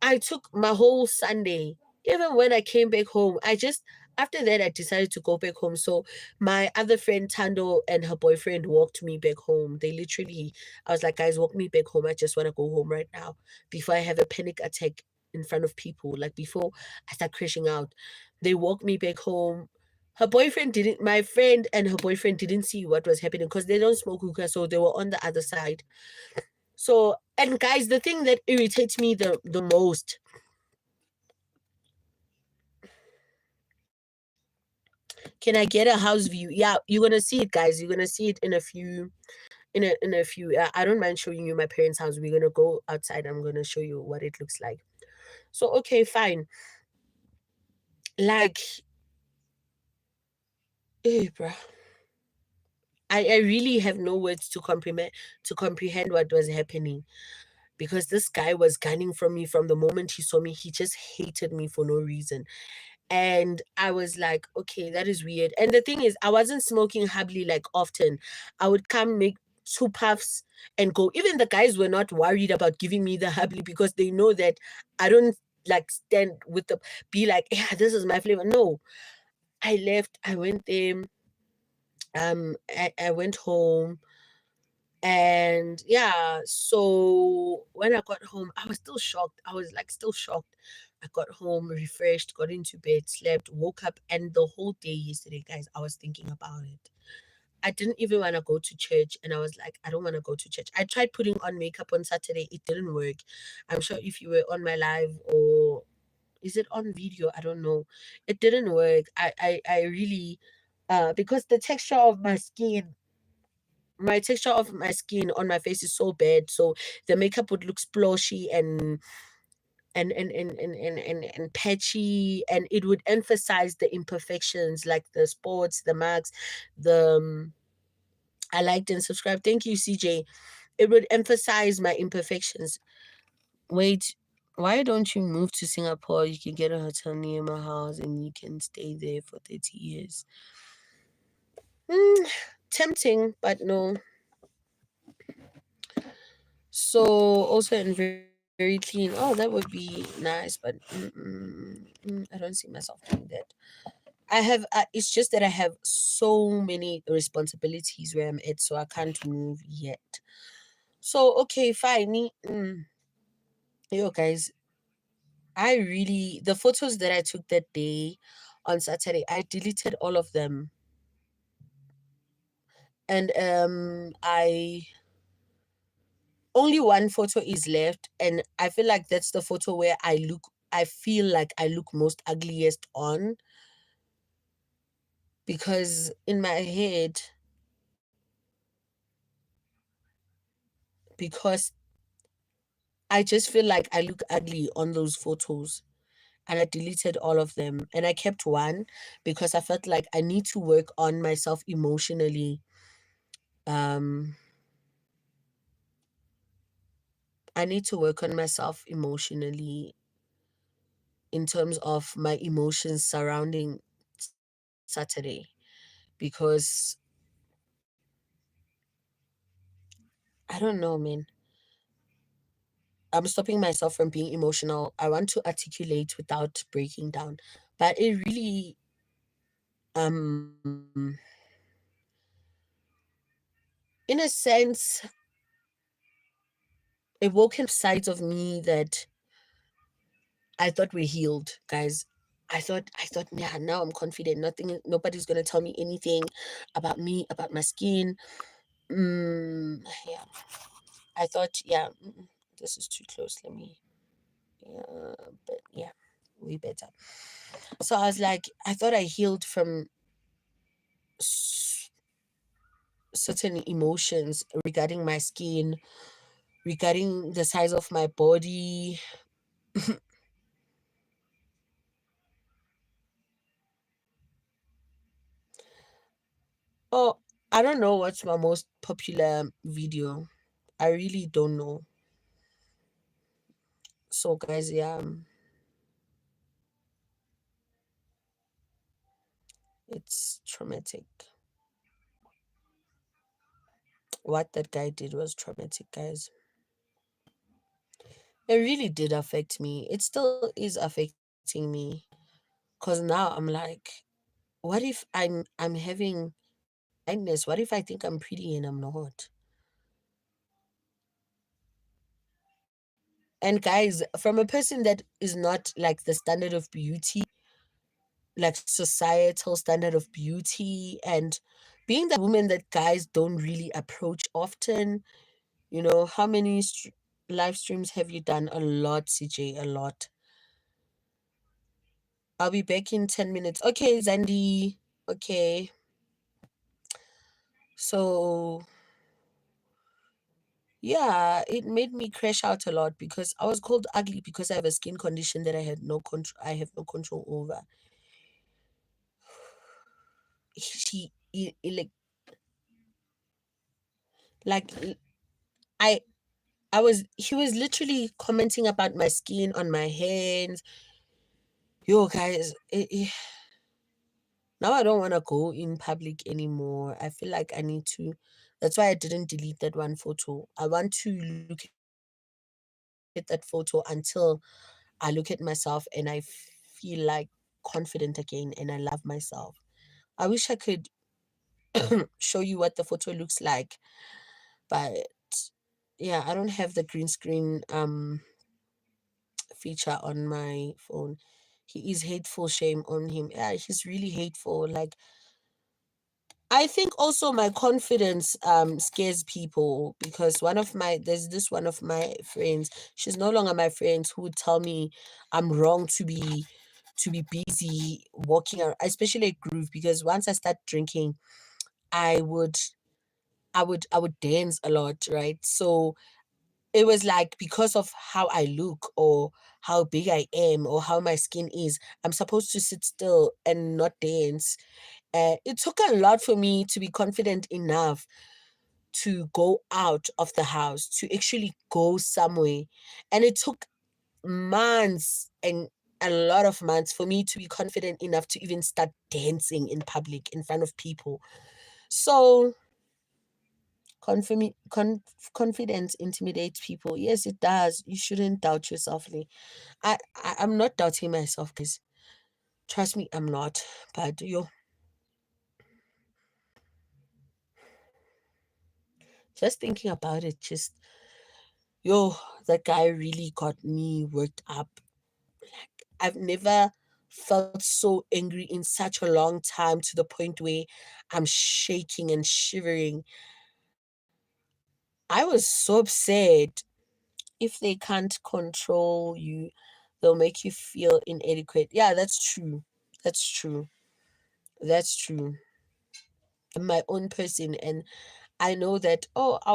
I took my whole Sunday. Even when I came back home, after that, I decided to go back home. So my other friend, Tando, and her boyfriend walked me back home. They literally, I was like, guys, walk me back home. I just want to go home right now before I have a panic attack in front of people. Like before I start crashing out, they walk me back home. Her boyfriend didn't, my friend and her boyfriend didn't see what was happening because they don't smoke hookah, so they were on the other side. So, and guys, the thing that irritates me the most, can I get a house view? Yeah, you're gonna see it, guys. You're gonna see it in a few, in a few. I don't mind showing you my parents' house. We're gonna go outside. I'm gonna show you what it looks like. So okay, fine. Like, bruh. I really have no words to comprehend what was happening, because this guy was gunning from me from the moment he saw me. He just hated me for no reason. And I was like, okay, that is weird. And the thing is, I wasn't smoking hubbly like often. I would come make 2 puffs and go. Even the guys were not worried about giving me the hubbly because they know that I don't like stand with the, be like, yeah, this is my flavor. No, I left. I went there. I went home. And yeah, so when I got home, I was still shocked. I was like still shocked. I got home, refreshed, got into bed, slept, woke up, and the whole day yesterday, guys, I was thinking about it. I didn't even want to go to church, and I was like, I don't want to go to church. I tried putting on makeup on Saturday, it didn't work. I'm sure if you were on my live, or is it on video? I don't know. It didn't work. I really, because the texture of my skin on my face is so bad, so the makeup would look sploshy and patchy, and it would emphasize the imperfections, like the spots, the marks, the I liked and subscribed, thank you, CJ. It would emphasize my imperfections. Wait, why don't you move to Singapore? You can get a hotel near my house and you can stay there for 30 years. Tempting, but no. So also and very, very clean. Oh, that would be nice, but I don't see myself doing that. It's just that I have so many responsibilities where I'm at, so I can't move yet. So okay, fine. Yo, guys, the photos that I took that day on Saturday, I deleted all of them, and I only one photo is left, and I feel like that's the photo where I feel like I look most ugliest on, because in my head, because I just feel like I look ugly on those photos, and I deleted all of them, and I kept one because I felt like I need to work on myself emotionally. um I need to work on myself emotionally in terms of my emotions surrounding Saturday, because I don't know, man. I'm stopping myself from being emotional. I want to articulate without breaking down. But it really, um, in a sense, it woken up sides of me that I thought were healed, guys. I thought, yeah, now I'm confident. Nobody's gonna tell me anything about me, about my skin. Yeah. I thought, yeah, this is too close. Let me, yeah, but yeah, way better. So I was like, I thought I healed from s- certain emotions regarding my skin, regarding the size of my body. Oh, I don't know what's my most popular video. I really don't know. So, guys, yeah, it's traumatic. What that guy did was traumatic, guys. It really did affect me. It still is affecting me. Cause now I'm like, what if I'm having blindness? What if I think I'm pretty and I'm not? And guys, from a person that is not like the standard of beauty, like societal standard of beauty, and being that woman that guys don't really approach often, how many live streams have you done? A lot, CJ, a lot. I'll be back in 10 minutes. Okay, Zandi. Okay. So, yeah, it made me crash out a lot because I was called ugly because I have a skin condition that I have no control over. She like I he was literally commenting about my skin on my hands. Yo, guys, now I don't want to go in public anymore. I feel like I need to. That's why I didn't delete that one photo. I want to look at that photo until I look at myself and I feel like confident again and I love myself. I wish I could show you what the photo looks like, but yeah, I don't have the green screen feature on my phone. He is hateful, shame on him. Yeah, he's really hateful. Like, I think also my confidence scares people because there's this one of my friends, she's no longer my friend, who would tell me I'm wrong to be busy walking around, especially at Groove, because once I start drinking, I would I would dance a lot, right? So it was like because of how I look or how big I am or how my skin is, I'm supposed to sit still and not dance. It took a lot for me to be confident enough to go out of the house, to actually go somewhere. And it took months and a lot of months for me to be confident enough to even start dancing in public in front of people. So confidence intimidates people. Yes, it does. You shouldn't doubt yourself, Lee. I'm not doubting myself, guys. Trust me, I'm not. But just thinking about it, yo, that guy really got me worked up. Like, I've never felt so angry in such a long time, to the point where I'm shaking and shivering. I was so upset. If they can't control you, they'll make you feel inadequate. Yeah, that's true. That's true. That's true. I'm my own person, and I know that. Oh, I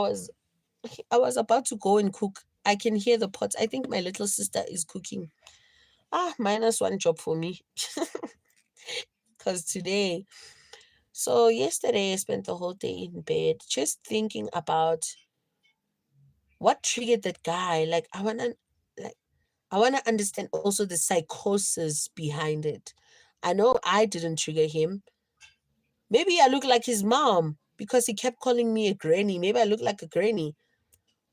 was about to go and cook. I can hear the pots. I think my little sister is cooking. Minus one job for me. Because yesterday I spent the whole day in bed just thinking about what triggered that guy. Like, I wanna understand also the psychosis behind it. I know I didn't trigger him. Maybe I look like his mom because he kept calling me a granny. Maybe I look like a granny.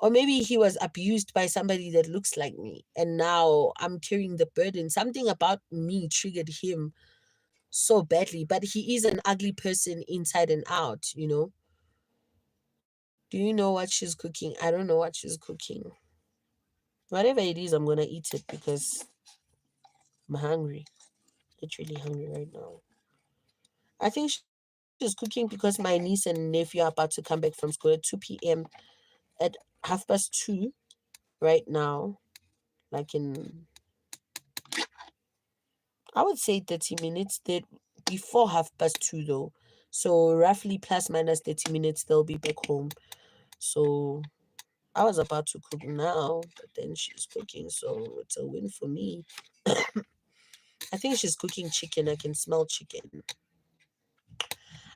Or maybe he was abused by somebody that looks like me. And now I'm carrying the burden. Something about me triggered him so badly. But he is an ugly person inside and out. Do you know what she's cooking? I don't know what she's cooking. Whatever it is, I'm going to eat it because I'm hungry. Literally hungry right now. I think she's cooking because my niece and nephew are about to come back from school at 2 p.m. At 2:30 right now. Like in, I would say 30 minutes. Before 2:30 though. So roughly plus minus 30 minutes, they'll be back home. So I was about to cook now, but then she's cooking, so it's a win for me. I think she's cooking chicken. I can smell chicken.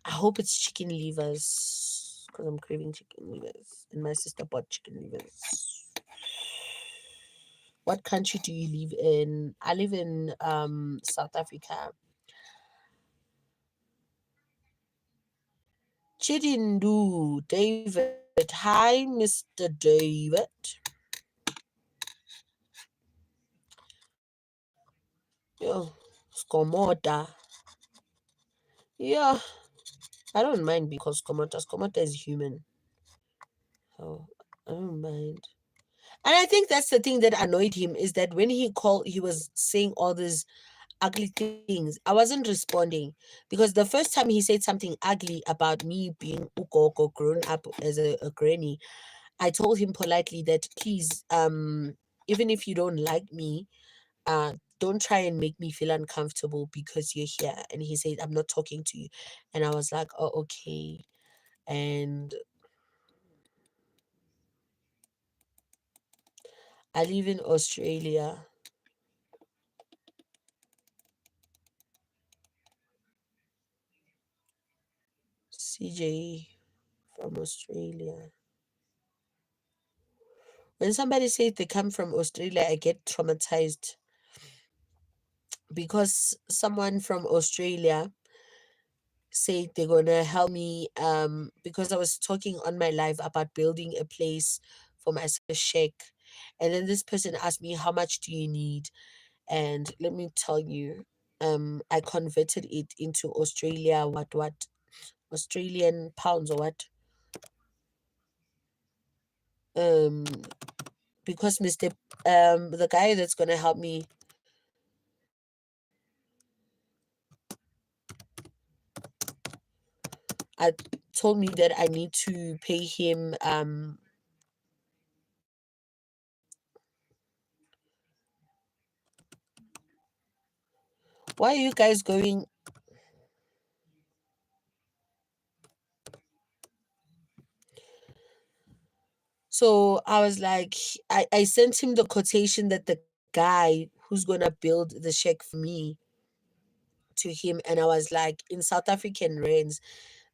I hope it's chicken livers because I'm craving chicken livers. And my sister bought chicken livers. What country do you live in? I live in South Africa. Chidindu David. Hi, Mr. David. Yo, Skomota. Yeah, I don't mind because Skomota is human. Oh, I don't mind. And I think that's the thing that annoyed him, is that when he was saying all these ugly things, I wasn't responding, because the first time he said something ugly about me being ugogo, grown up as a granny, I told him politely that, please, even if you don't like me, don't try and make me feel uncomfortable because you're here. And he said, I'm not talking to you. And I was like, oh, okay. And I live in Australia. CJ from Australia. When somebody says they come from Australia, I get traumatized, because someone from Australia said they're gonna help me, because I was talking on my live about building a place for myself, a shack. And then this person asked me, how much do you need? And let me tell you, I converted it into Australia, what Australian pounds or what, um because Mr. The guy that's gonna help me, I told me that I need to pay him, why are you guys going? So I was like, I sent him the quotation that the guy who's gonna build the shack for me, to him, and I was like, in South African rands,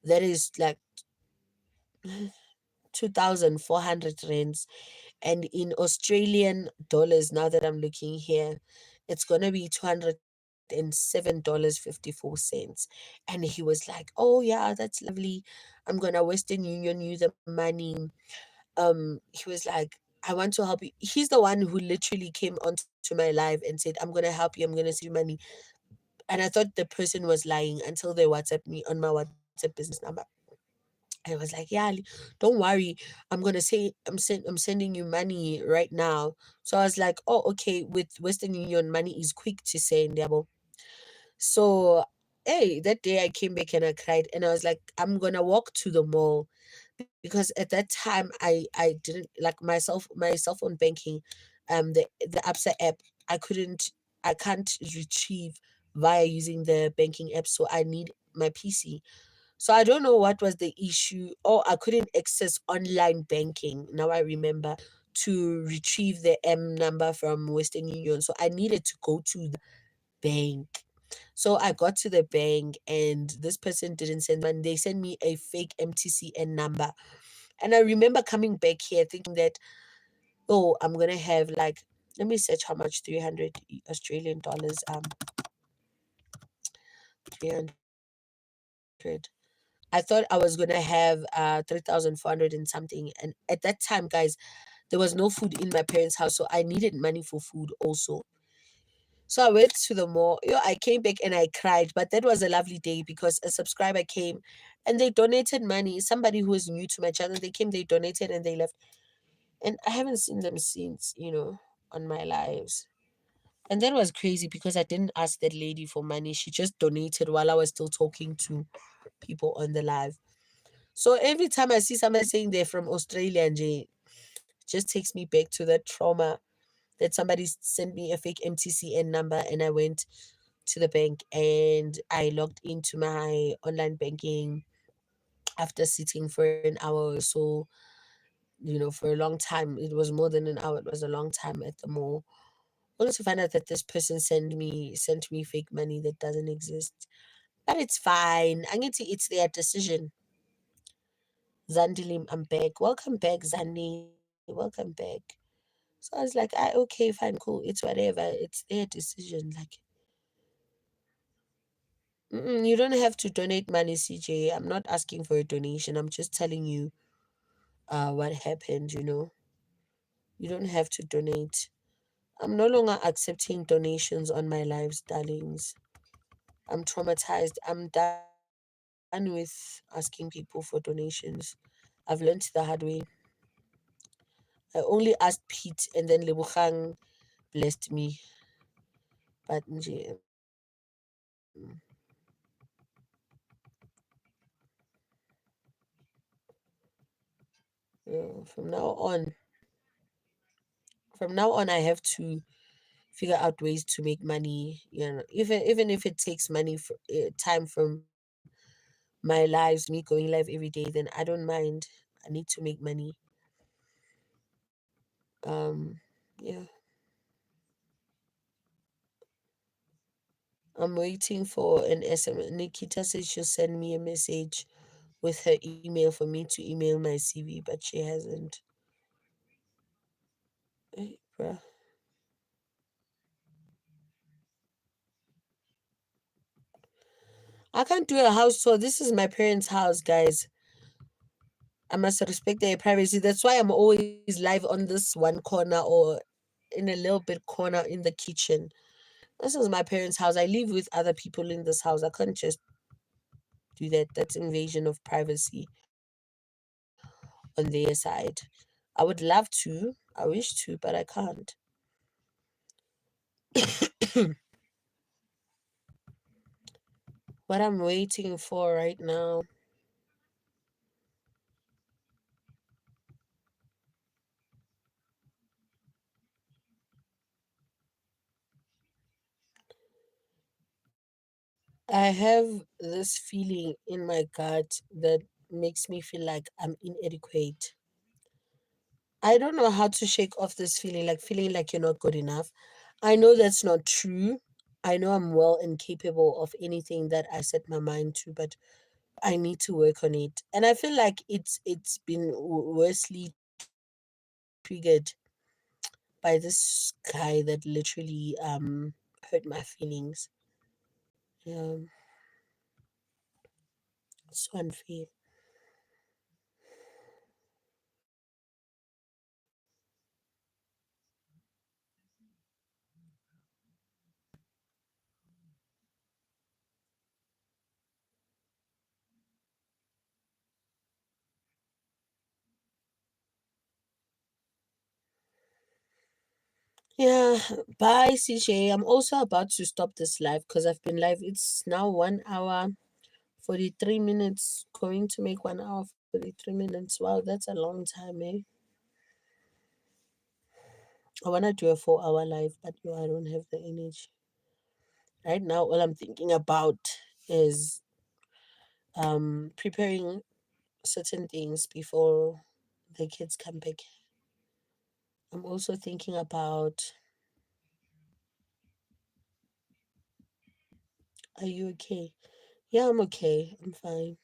that is like 2,400 rands, and in Australian dollars, now that I'm looking here, it's gonna be $207.54. And he was like, oh yeah, that's lovely. I'm gonna Western Union you the money. He was like, I want to help you. He's the one who literally came onto my live and said, I'm gonna help you, I'm gonna send you money. And I thought the person was lying until they WhatsApp me on my WhatsApp business number. And I was like, yeah, don't worry. I'm sending you money right now. So I was like, oh, okay, with Western Union, money is quick to send, yabo. So, hey, that day I came back and I cried, and I was like, I'm gonna walk to the mall, because at that time I didn't like my cell phone banking, the Absa app. I can't retrieve via using the banking app, so I need my PC. So I don't know what was the issue, or I couldn't access online banking. Now I remember, to retrieve the M number from Western Union. So I needed to go to the bank. So I got to the bank, and this person didn't send money. They sent me a fake MTCN number. And I remember coming back here thinking that, oh, I'm gonna have like, let me search how much 300 Australian dollars, 300. I thought I was gonna have 3,400 and something. And at that time, guys, there was no food in my parents' house, so I needed money for food also. So I went to the mall. I came back and I cried, but that was a lovely day because a subscriber came and they donated money. Somebody who was new to my channel, they came, they donated, and they left. And I haven't seen them since, on my lives. And that was crazy because I didn't ask that lady for money. She just donated while I was still talking to people on the live. So every time I see somebody saying they're from Australia, and it just takes me back to that trauma, that somebody sent me a fake MTCN number, and I went to the bank and I logged into my online banking after sitting for an hour or so, for a long time. It was more than an hour, it was a long time at the mall. Only to find out that this person sent me fake money that doesn't exist. But it's fine. Angithi, it's their decision. Zandilim, I'm back. Welcome back, Zandi. Welcome back. So I was like, okay, fine, cool. It's whatever. It's their decision. Like, you don't have to donate money, CJ. I'm not asking for a donation. I'm just telling you what happened, You don't have to donate. I'm no longer accepting donations on my lives, darlings. I'm traumatized. I'm done with asking people for donations. I've learned the hard way. I only asked Pete and then Lebuchang blessed me. But from now on, I have to figure out ways to make money. Even if it takes money for time from my lives, me going live every day, then I don't mind. I need to make money. Yeah. I'm waiting for an SMS. Nikita says she'll send me a message with her email for me to email my CV, but she hasn't. Bruh. I can't do a house tour. This is my parents' house, guys. I must respect their privacy. That's why I'm always live on this one corner or in a little bit corner in the kitchen. This is my parents' house. I live with other people in this house. I can't just do that. That's invasion of privacy on their side. I would love to. I wish to, but I can't. What I'm waiting for right now. I have this feeling in my gut that makes me feel like I'm inadequate. I don't know how to shake off this feeling like you're not good enough. I know that's not true. I know I'm well and capable of anything that I set my mind to, but I need to work on it. And I feel like it's been worstly triggered by this guy that literally hurt my feelings. Yeah, it's so unfair. Yeah, bye, CJ. I'm also about to stop this live because I've been live. It's now 1 hour, 43 minutes, going to make 1 hour, 43 minutes. Wow, that's a long time, eh? I want to do a 4 hour live, but I don't have the energy. Right now, all I'm thinking about is preparing certain things before the kids come back. I'm also thinking about, are you okay? Yeah, I'm okay. I'm fine.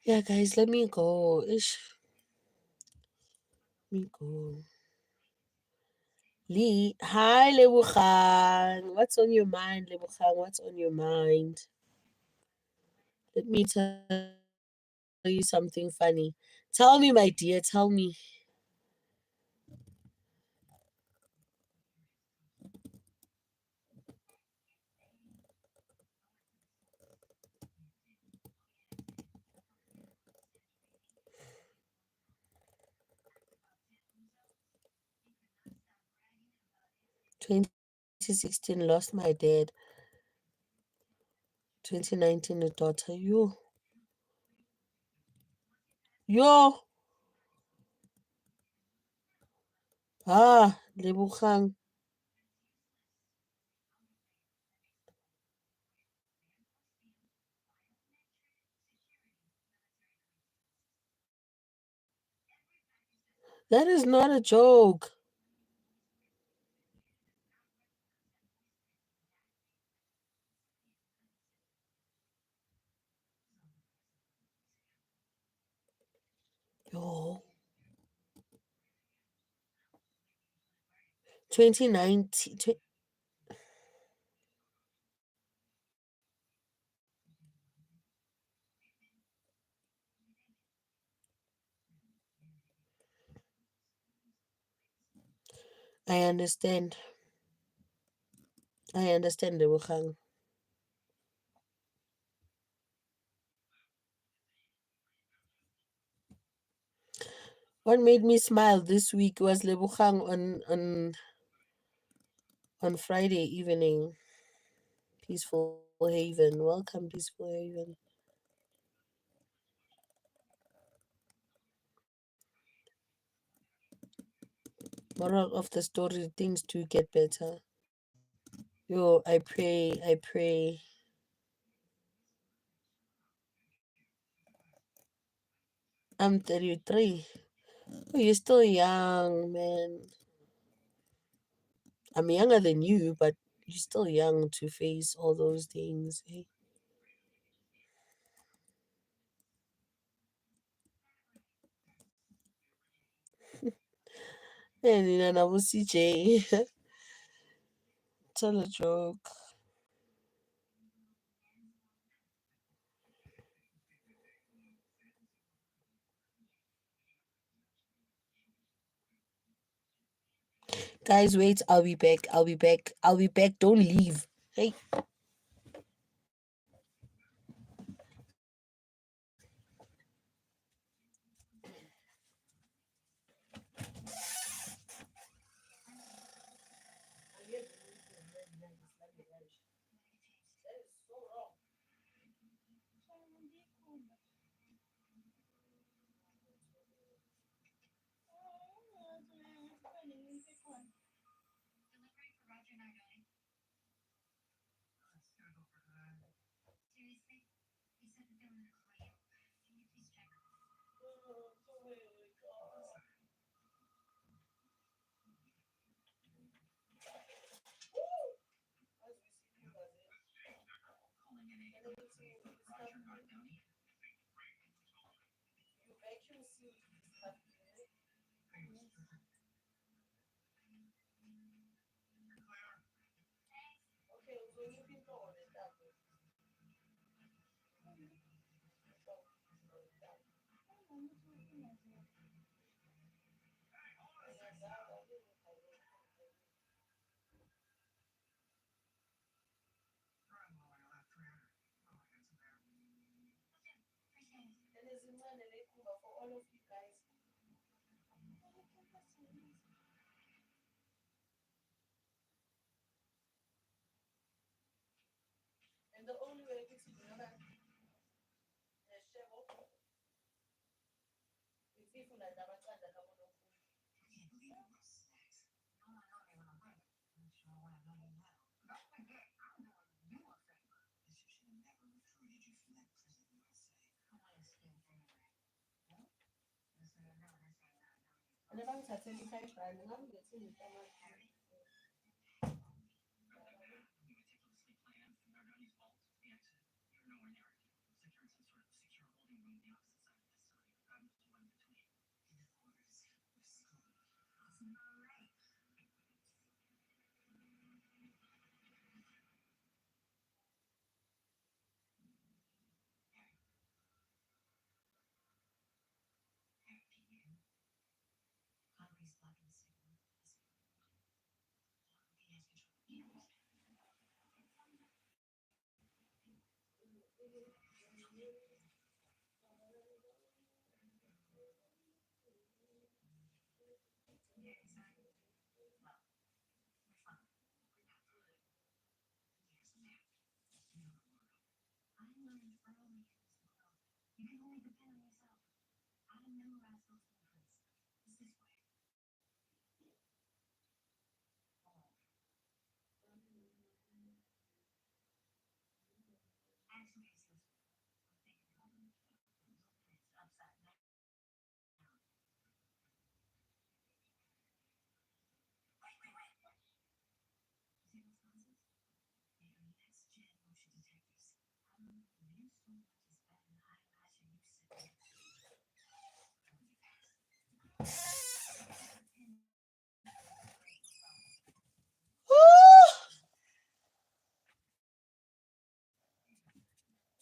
呀，guys, let me go. Ish, let me go. Lee, hi, Lebuchang. What's on your mind, Lebuchang? What's on your mind? Let me tell you something funny. Tell me, my dear, tell me. 2016 lost my dad. 2019 a daughter. Yo, Lebuchang. That is not a joke. Yo. 2019. I understand. I understand, Lebogang. What made me smile this week was Lebogang on Friday evening. Peaceful Haven. Welcome, Peaceful Haven. Moral of the story, things do get better. Yo, I pray. I'm 33. Oh, you're still young, man. I'm younger than you, but you're still young to face all those things. Eh? And in an CJ, tell a joke. Guys, wait, I'll be back. I'll be back. I'll be back. Don't leave. Hey.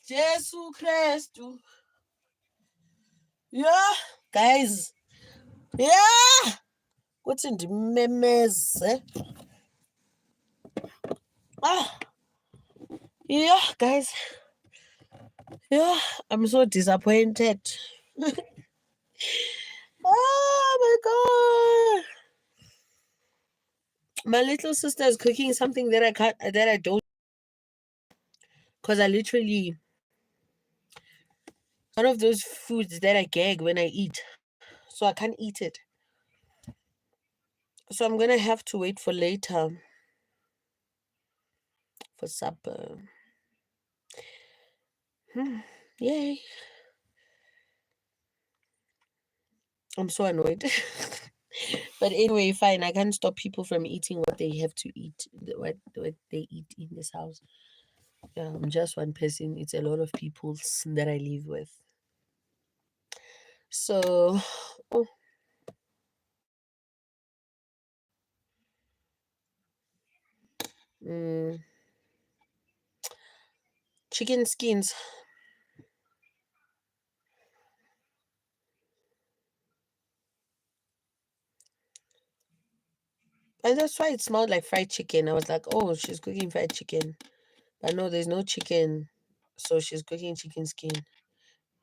Jesus Christ. Yeah, guys. Yeah. What's in the memes? Ah, yeah, guys. Yeah, I'm so disappointed. Oh my god. My little sister is cooking something that I don't, because I literally, one of those foods that I gag when I eat. So I can't eat it. So I'm gonna have to wait for later for supper. Yay. I'm so annoyed. But anyway, fine. I can't stop people from eating what they have to eat, what they eat in this house. I'm just one person. It's a lot of people that I live with. So, oh, mm, chicken skins. And that's why it smelled like fried chicken. I was like, oh, she's cooking fried chicken. But no, there's no chicken. So she's cooking chicken skin.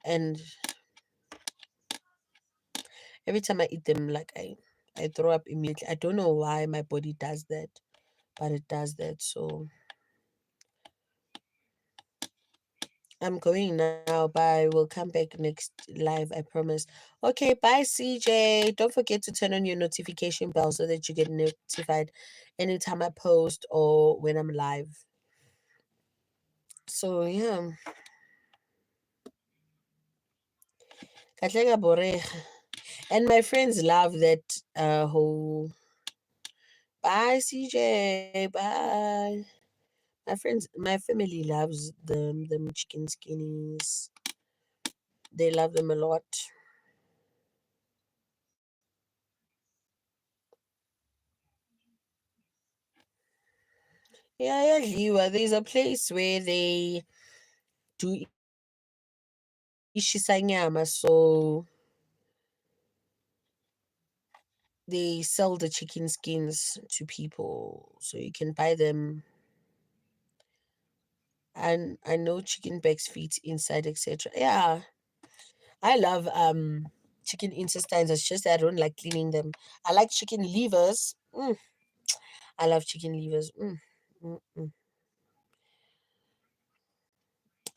And every time I eat them, like I throw up immediately. I don't know why my body does that, but it does that. So I'm going now. Bye. We'll come back next live, I promise. Okay, bye, CJ. Don't forget to turn on your notification bell so that you get notified anytime I post or when I'm live. So yeah. Katleka borega. And my friends love that whole bye, CJ. Bye. My family loves them chicken skinnies. They love them a lot. Yeah, yeah, there's a place where they do ishisanyama, so they sell the chicken skins to people, so you can buy them. And I know chicken backs, feet inside, etc. Yeah, I love chicken intestines. It's just that I don't like cleaning them. I like chicken livers. I love chicken livers. Mm, mm.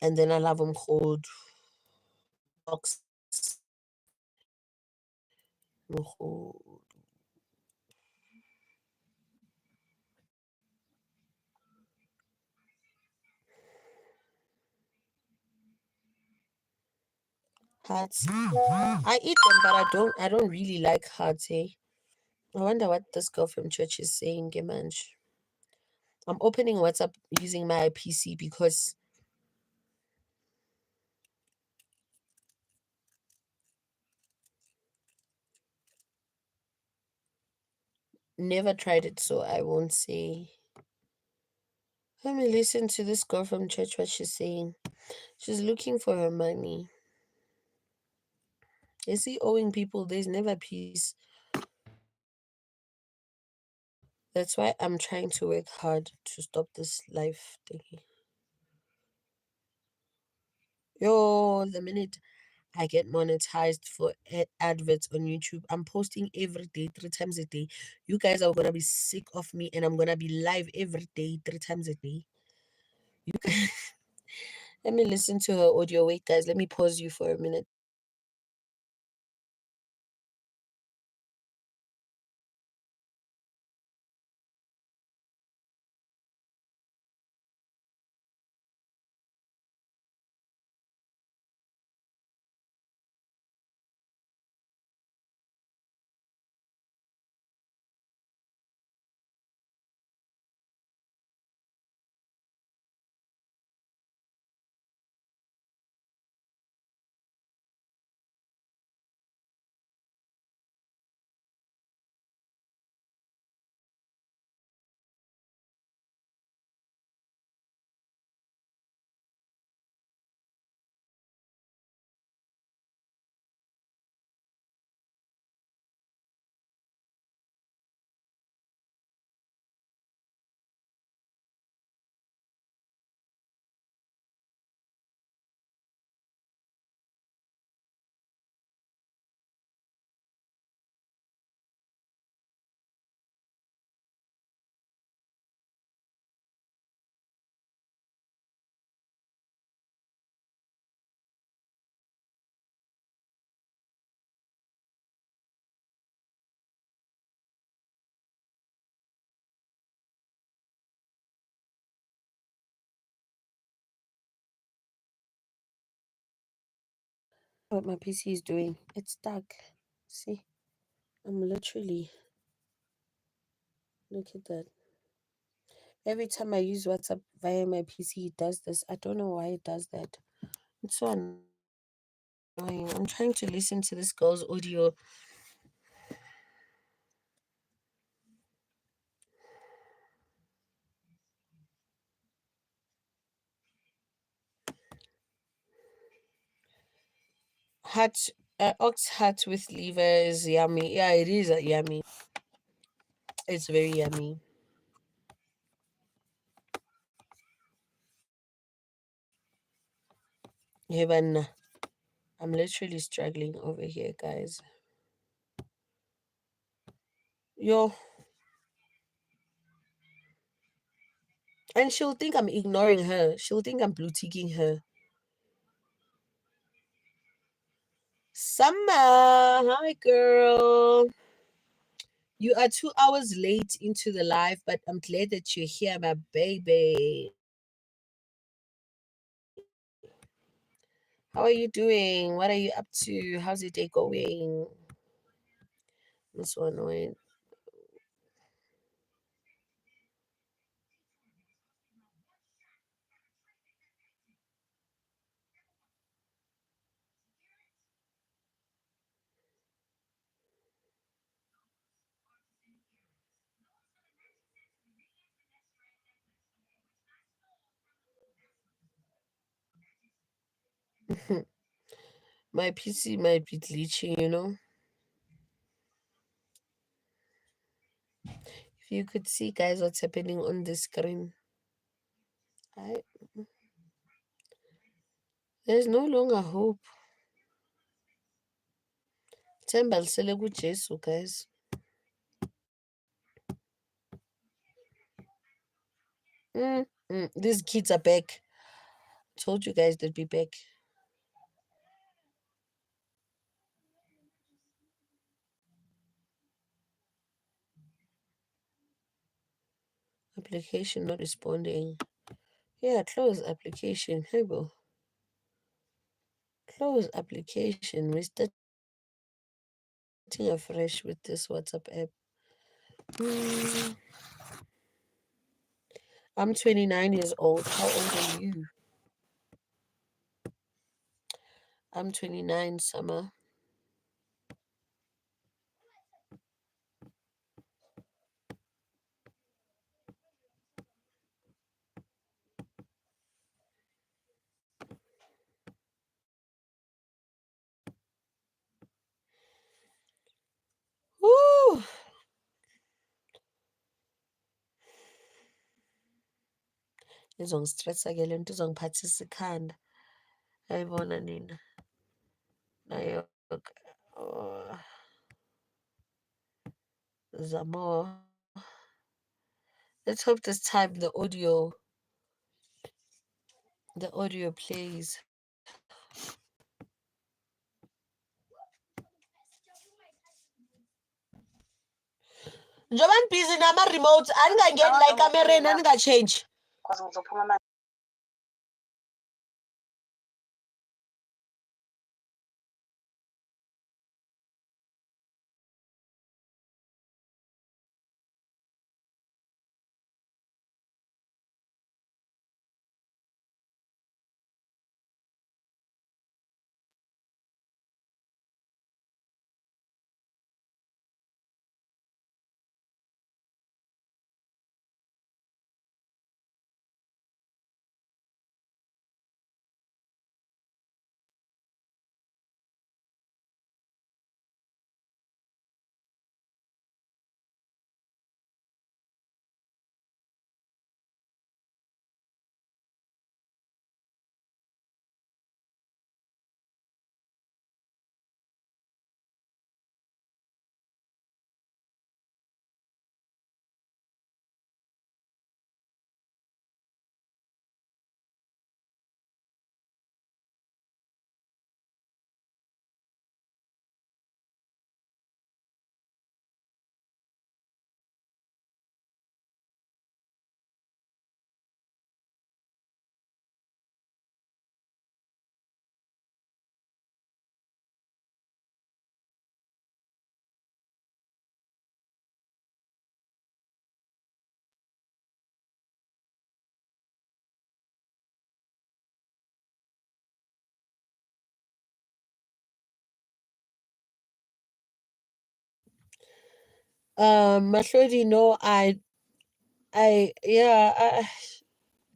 And then I love them cold. Box. Cold. Hearts. I eat them, but I don't really like hearts, eh? I wonder what this girl from church is saying, Gemanj. I'm opening WhatsApp using my PC because never tried it, so I won't say. Let me listen to this girl from church, what she's saying. She's looking for her money. You see, owing people, there's never peace. That's why I'm trying to work hard to stop this life thingy. Yo, the minute I get monetized for adverts on YouTube, I'm posting every day, 3 times a day. You guys are gonna be sick of me, and I'm gonna be live every day, 3 times a day. You guys, let me listen to her audio. Wait, guys, let me pause you for a minute. what my PC is doing. It's stuck. See, I'm literally, look at that. Every time I use WhatsApp via my PC, it does this. I don't know why it does that. It's so annoying. I'm trying to listen to this girl's audio. Hat, ox hat with liver is yummy. Yeah, it is yummy. It's very yummy. Heaven. I'm literally struggling over here, guys. Yo. And she'll think I'm ignoring her. She'll think I'm blue ticking her. Summer, hi girl. You are 2 hours late into the live, but I'm glad that you're here, my baby. How are you doing? What are you up to? How's your day going? I'm so annoyed. My PC might be glitching, you know. If you could see, guys, what's happening on the screen. I, there's no longer hope. Themba lisele kuJesu, guys. These kids are back. Told you guys they'd be back. Application not responding. Yeah, close application. Hey, bro. Close application. We're starting afresh with this WhatsApp app. I'm 29 years old. How old are you? I'm 29, Summer. Woo! Izongistressa ke le nto izongiphathisa ikhanda. Ayibona nina. Nayo. Zamo. Let's hope this time the audio plays. Njengoba busy nama-remote aningangeni la ekamereni aninga-change. Mahlodi, no, I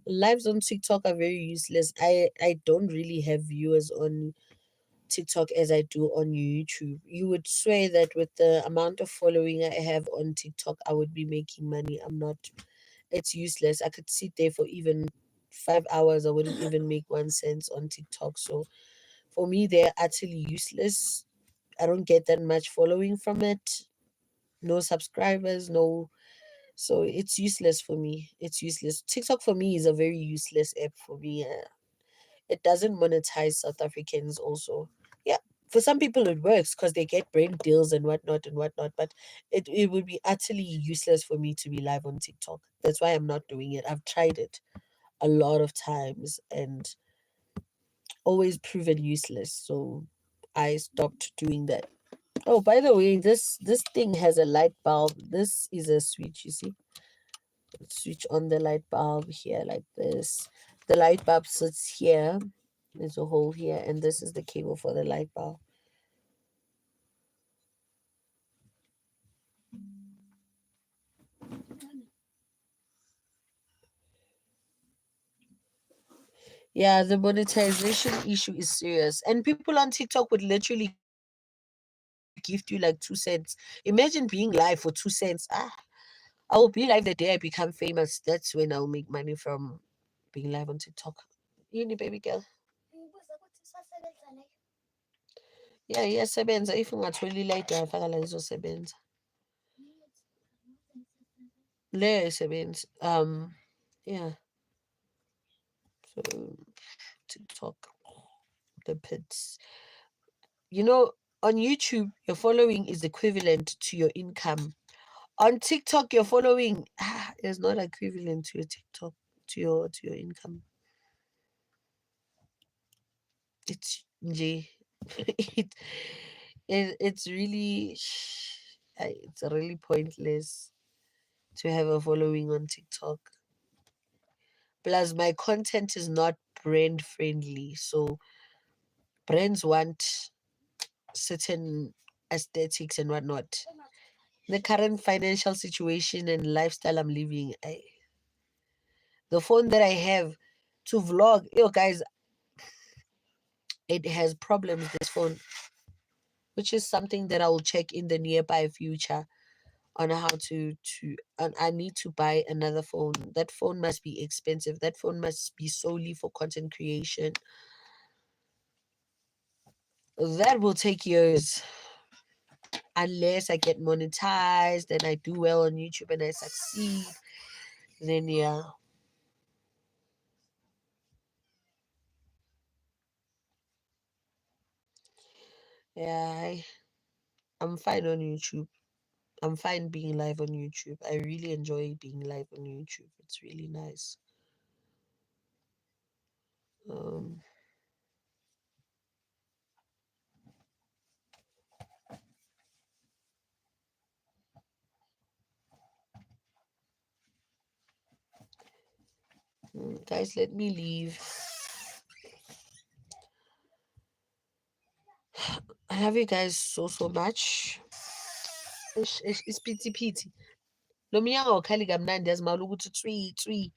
lives on TikTok are very useless. I don't really have viewers on TikTok as I do on YouTube. You would swear that with the amount of following I have on TikTok, I would be making money. I'm not. It's useless. I could sit there for even 5 hours. I wouldn't even make 1 cent on TikTok. So for me, they're utterly useless. I don't get that much following from it. No subscribers, no. So it's useless for me. It's useless. TikTok for me is a very useless app for me. It doesn't monetize South Africans also. Yeah, for some people it works because they get brand deals and whatnot and whatnot, but it would be utterly useless for me to be live on TikTok. That's why I'm not doing it. I've tried it a lot of times and always proven useless. So I stopped doing that. Oh, by the way, this thing has a light bulb. This is a switch, you see. Switch on the light bulb here like this. The light bulb sits here. There's a hole here, and this is the cable for the light bulb. Yeah, the monetization issue is serious. And people on TikTok would literally gift you like 2 cents. Imagine being live for 2 cents. I will be live the day I become famous. That's when I'll make money from being live on TikTok. Yini, baby girl. Yeah, iyasebenza. If ungatholi ilayidi ngafaka la izosebenza. Le isebenza. Yeah. So TikTok, the pits. You know, on YouTube, your following is equivalent to your income. On TikTok, your following is not equivalent to your TikTok to your income. It's J. it, it's really it's really pointless to have a following on TikTok. Plus, my content is not brand friendly, so brands want certain aesthetics and whatnot. The current financial situation and lifestyle I'm living, the phone that I have to vlog, guys, it has problems. This phone, which is something that I will check in the nearby future on how to. And I need to buy another phone. That phone must be expensive. That phone must be solely for content creation. That will take years unless I get monetized and I do well on YouTube and I succeed. Then yeah. Yeah, I'm fine on YouTube. I'm fine being live on YouTube. I really enjoy being live on YouTube. It's really nice. Um, guys, let me leave. I love you guys so much. Isiphithiphithi. Lo mnyaka awukhali kamnandi yazimala ukuthi tswi.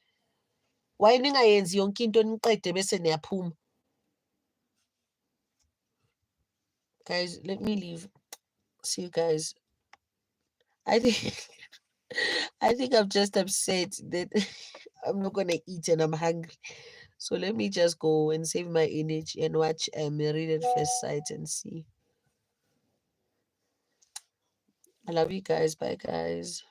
Why ningayenzi yonke into niqede bese niyaphuma? Guys, let me leave. See you guys. I think I think I'm just upset that I'm not gonna eat and I'm hungry. So let me just go and save my energy and watch Married at First Sight and see. I love you guys. Bye guys.